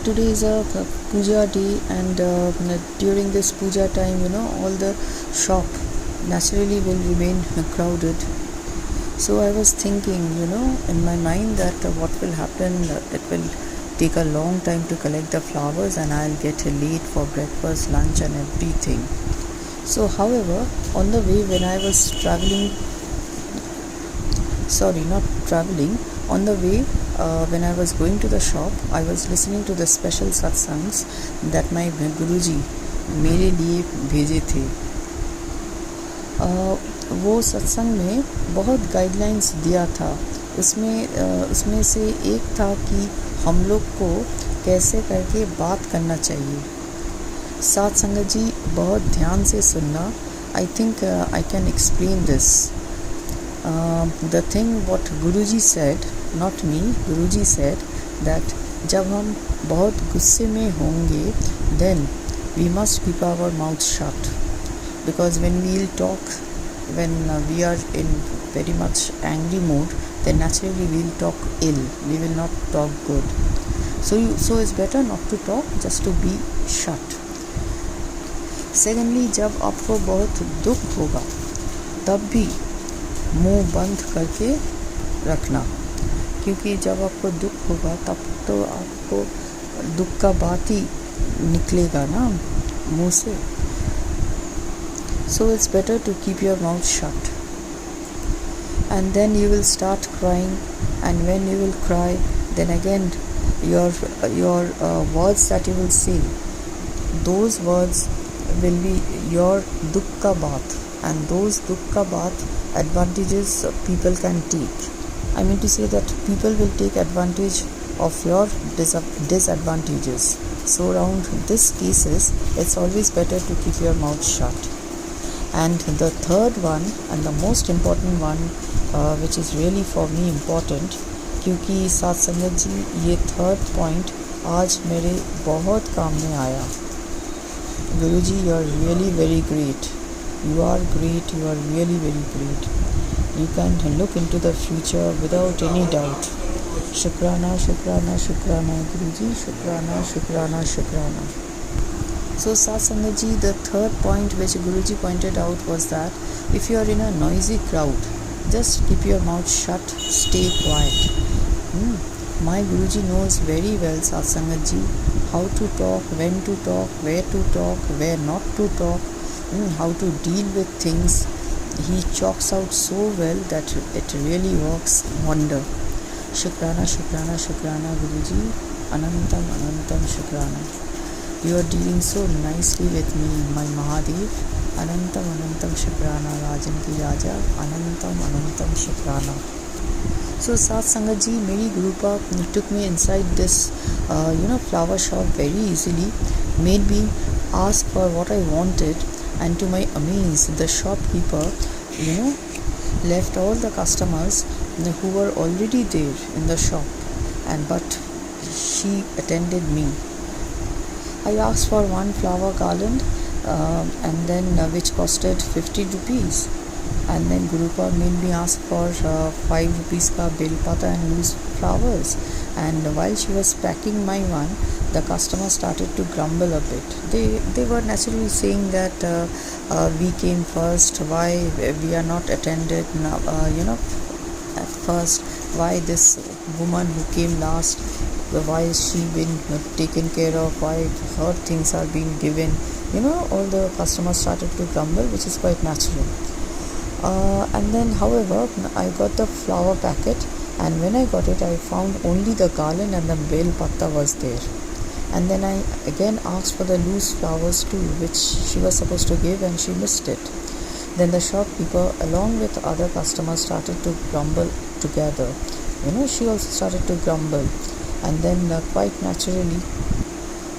Today is a puja day, and during this puja time, all the shop naturally will remain crowded. So I was thinking, in my mind that what will happen, it will take a long time to collect the flowers, and I'll get late for breakfast, lunch and everything. So however, on the way when I was on the way when I was going to the shop, I was listening to the special satsangs that my Guruji मेरे लिए भेजे थे. वो सत्संग में बहुत guidelines दिया था. उसमें से एक था कि हम लोग को कैसे करके बात करना चाहिए. साथ संगत जी बहुत ध्यान से सुनना. I think I can explain this. The thing what Guruji said, not me, Guruji said that जब हम बहुत गुस्से में होंगे, then we must keep our mouth shut, because when we'll talk, when we are in very much angry mood, then naturally we'll talk ill, we will not talk good. So it's better not to talk, just to be shut. Secondly, जब आपको बहुत दुख होगा, तब भी मुंह बंद करके रखना. क्योंकि जब आपको दुख होगा तब तो आपको दुख का बात ही निकलेगा ना मुंह से. So it's better to keep your mouth shut. And then you will start crying, and when you will cry, then again your words that you will say, those words will be your dukkha baat, and those dukkha baat advantages people can take. I mean to say that people will take advantage of your disadvantages. So around these cases, it's always better to keep your mouth shut. And the third one and the most important one, which is really for me important, क्योंकि साथ संगत जी ये third point आज मेरे बहुत काम में आया. गुरु जी, you are really very great. You are great. You are really very great. You can look into the future without any doubt. Shukrana, Shukrana, Shukrana, Guru ji. Shukrana, Shukrana, Shukrana. So Sat Sangat ji, the third point which Guruji pointed out was that if you are in a noisy crowd, just keep your mouth shut, stay quiet. My Guruji knows very well, Sat Sangat ji, how to talk, when to talk, where not to talk, how to deal with things. He chalks out so well that it really works wonder. Shukrana, Shukrana, Shukrana, Guruji. Anantam, Anantam, Shukrana. You are dealing so nicely with me, my Mahadev. Anantam Anantam Shukrana, Rajan ki Raja. Anantam Anantam Shukrana. So Sat Sangat ji, Meri Gurupa took me inside this flower shop very easily, made me ask for what I wanted, and to my amaze, the shopkeeper left all the customers who were already there in the shop, but she attended me. I asked for one flower garland, and then which costed 50 rupees, and then Gurupa made me ask for 5 rupees ka bel pata and loose flowers. And while she was packing my one, the customer started to grumble a bit. They were naturally saying that we came first, why we are not attended now, at first, why this woman who came last, why is she been taken care of, why her things are being given, all the customers started to grumble, which is quite natural. And then however, I got the flower packet, and when I got it, I found only the garland and the bel patta was there. And then I again asked for the loose flowers too, which she was supposed to give, and she missed it. Then the shopkeeper along with other customers started to grumble together. She also started to grumble. And then quite naturally,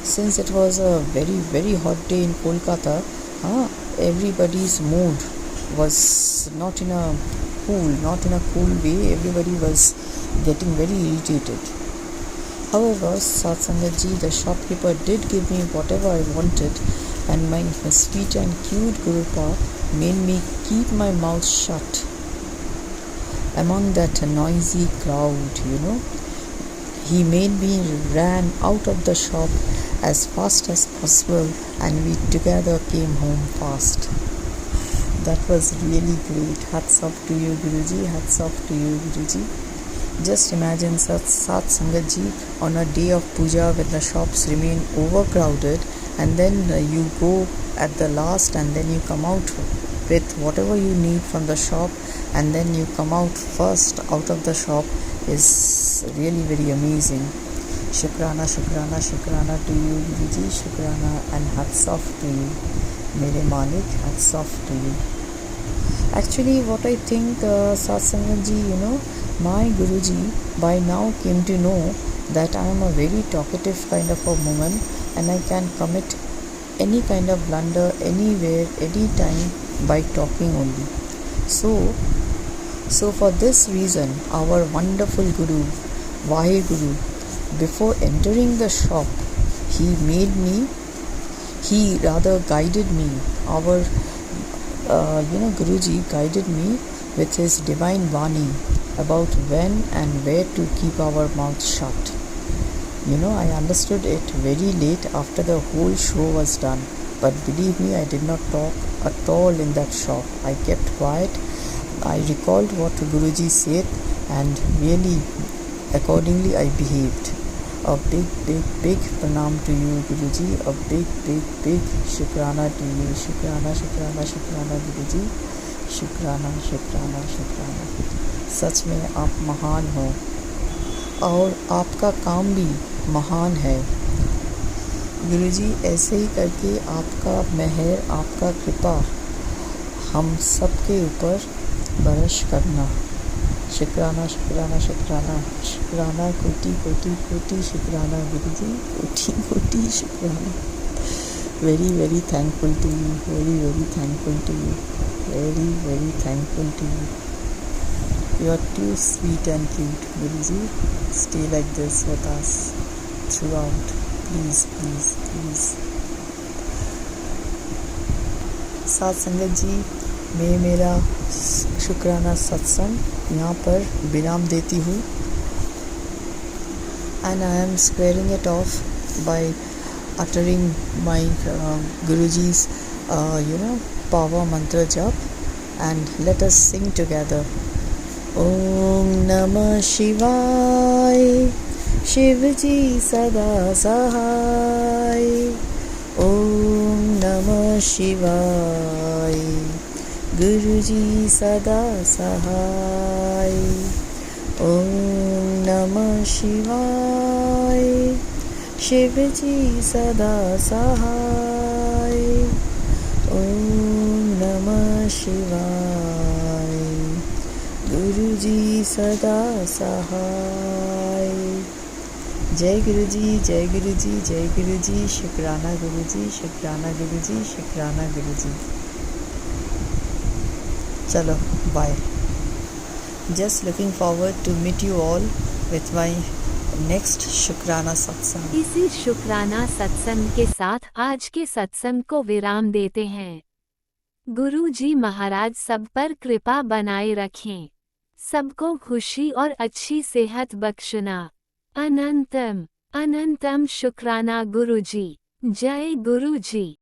since it was a very, very hot day in Kolkata, everybody's mood was not in a cool way. Everybody was getting very irritated. However, Sat Sangat ji, the shopkeeper, did give me whatever I wanted, and my sweet and cute Gurupa made me keep my mouth shut among that noisy crowd, He made me ran out of the shop as fast as possible, and we together came home fast. That was really great. Hats off to you, Guruji. Hats off to you, Guruji. Just imagine Sat Sangat ji on a day of puja when the shops remain overcrowded, and then you go at the last, and then you come out with whatever you need from the shop, and then you come out first out of the shop is really very amazing. Shukrana, Shukrana, Shukrana to you, Guruji. Shukrana and hats off to you, Mere Malik. Hats off to you. Actually, what I think, Sat Sangat ji, my Guruji by now came to know that I am a very talkative kind of a woman, and I can commit any kind of blunder anywhere, anytime by talking only. So for this reason, our wonderful Guru, Vaheguru, before entering the shop, he rather guided me. Our Guruji guided me with his divine Vani about when and where to keep our mouth shut. I understood it very late after the whole show was done, but believe me, I did not talk at all in that shop. I kept quiet. I recalled what Guruji said, and really Accordingly, I behaved. A big, big, big pranam to you, Guruji. A big, big, big shukrana to you. Shukrana, shukrana, shukrana, Guruji. शुक्राना शुक्राना शुक्राना। सच में आप महान हो और आपका काम भी महान है गुरुजी। ऐसे ही करके आपका मेहर, आपका कृपा हम सबके ऊपर बरस करना। शुक्राना शुक्राना शुक्राना शुक्राना, कोटि कोटि कोटि शुक्राना गुरुजी, कोटि कोटि शुक्राना। Very very thankful to you, very very thankful to you, very very thankful to you. You are too sweet and cute, Guruji. Stay like this with us throughout. Please, please, please. साथ संगत जी, मैं मेरा शुक्राना सत्संग यहाँ पर विराम देती हूँ। And I am squaring it off by uttering my Guruji's power mantra jap, and let us sing together. Om Namah Shivaya, Shiv ji sada sahai. Om Namah Shivaya, Guru ji sada sahai. Om Namah Shivaya, Shiv ji sada sahai. Om Namah Shivaya, Guru ji sada sahai. जय गुरु जी, जय गुरु जी, जय गुरु जी। शुक्राना गुरु जी, शुक्राना गुरु जी, शुक्राना गुरु जी। चलो bye. Just looking forward to meet you all with my next शुक्राना सत्संग। इसी शुक्राना सत्संग के साथ आज के सत्संग को विराम देते हैं। गुरु जी महाराज सब पर कृपा बनाए रखें, सबको खुशी और अच्छी सेहत बख्शना। अनंतम अनंतम शुक्राना गुरु जी। जय गुरु जी।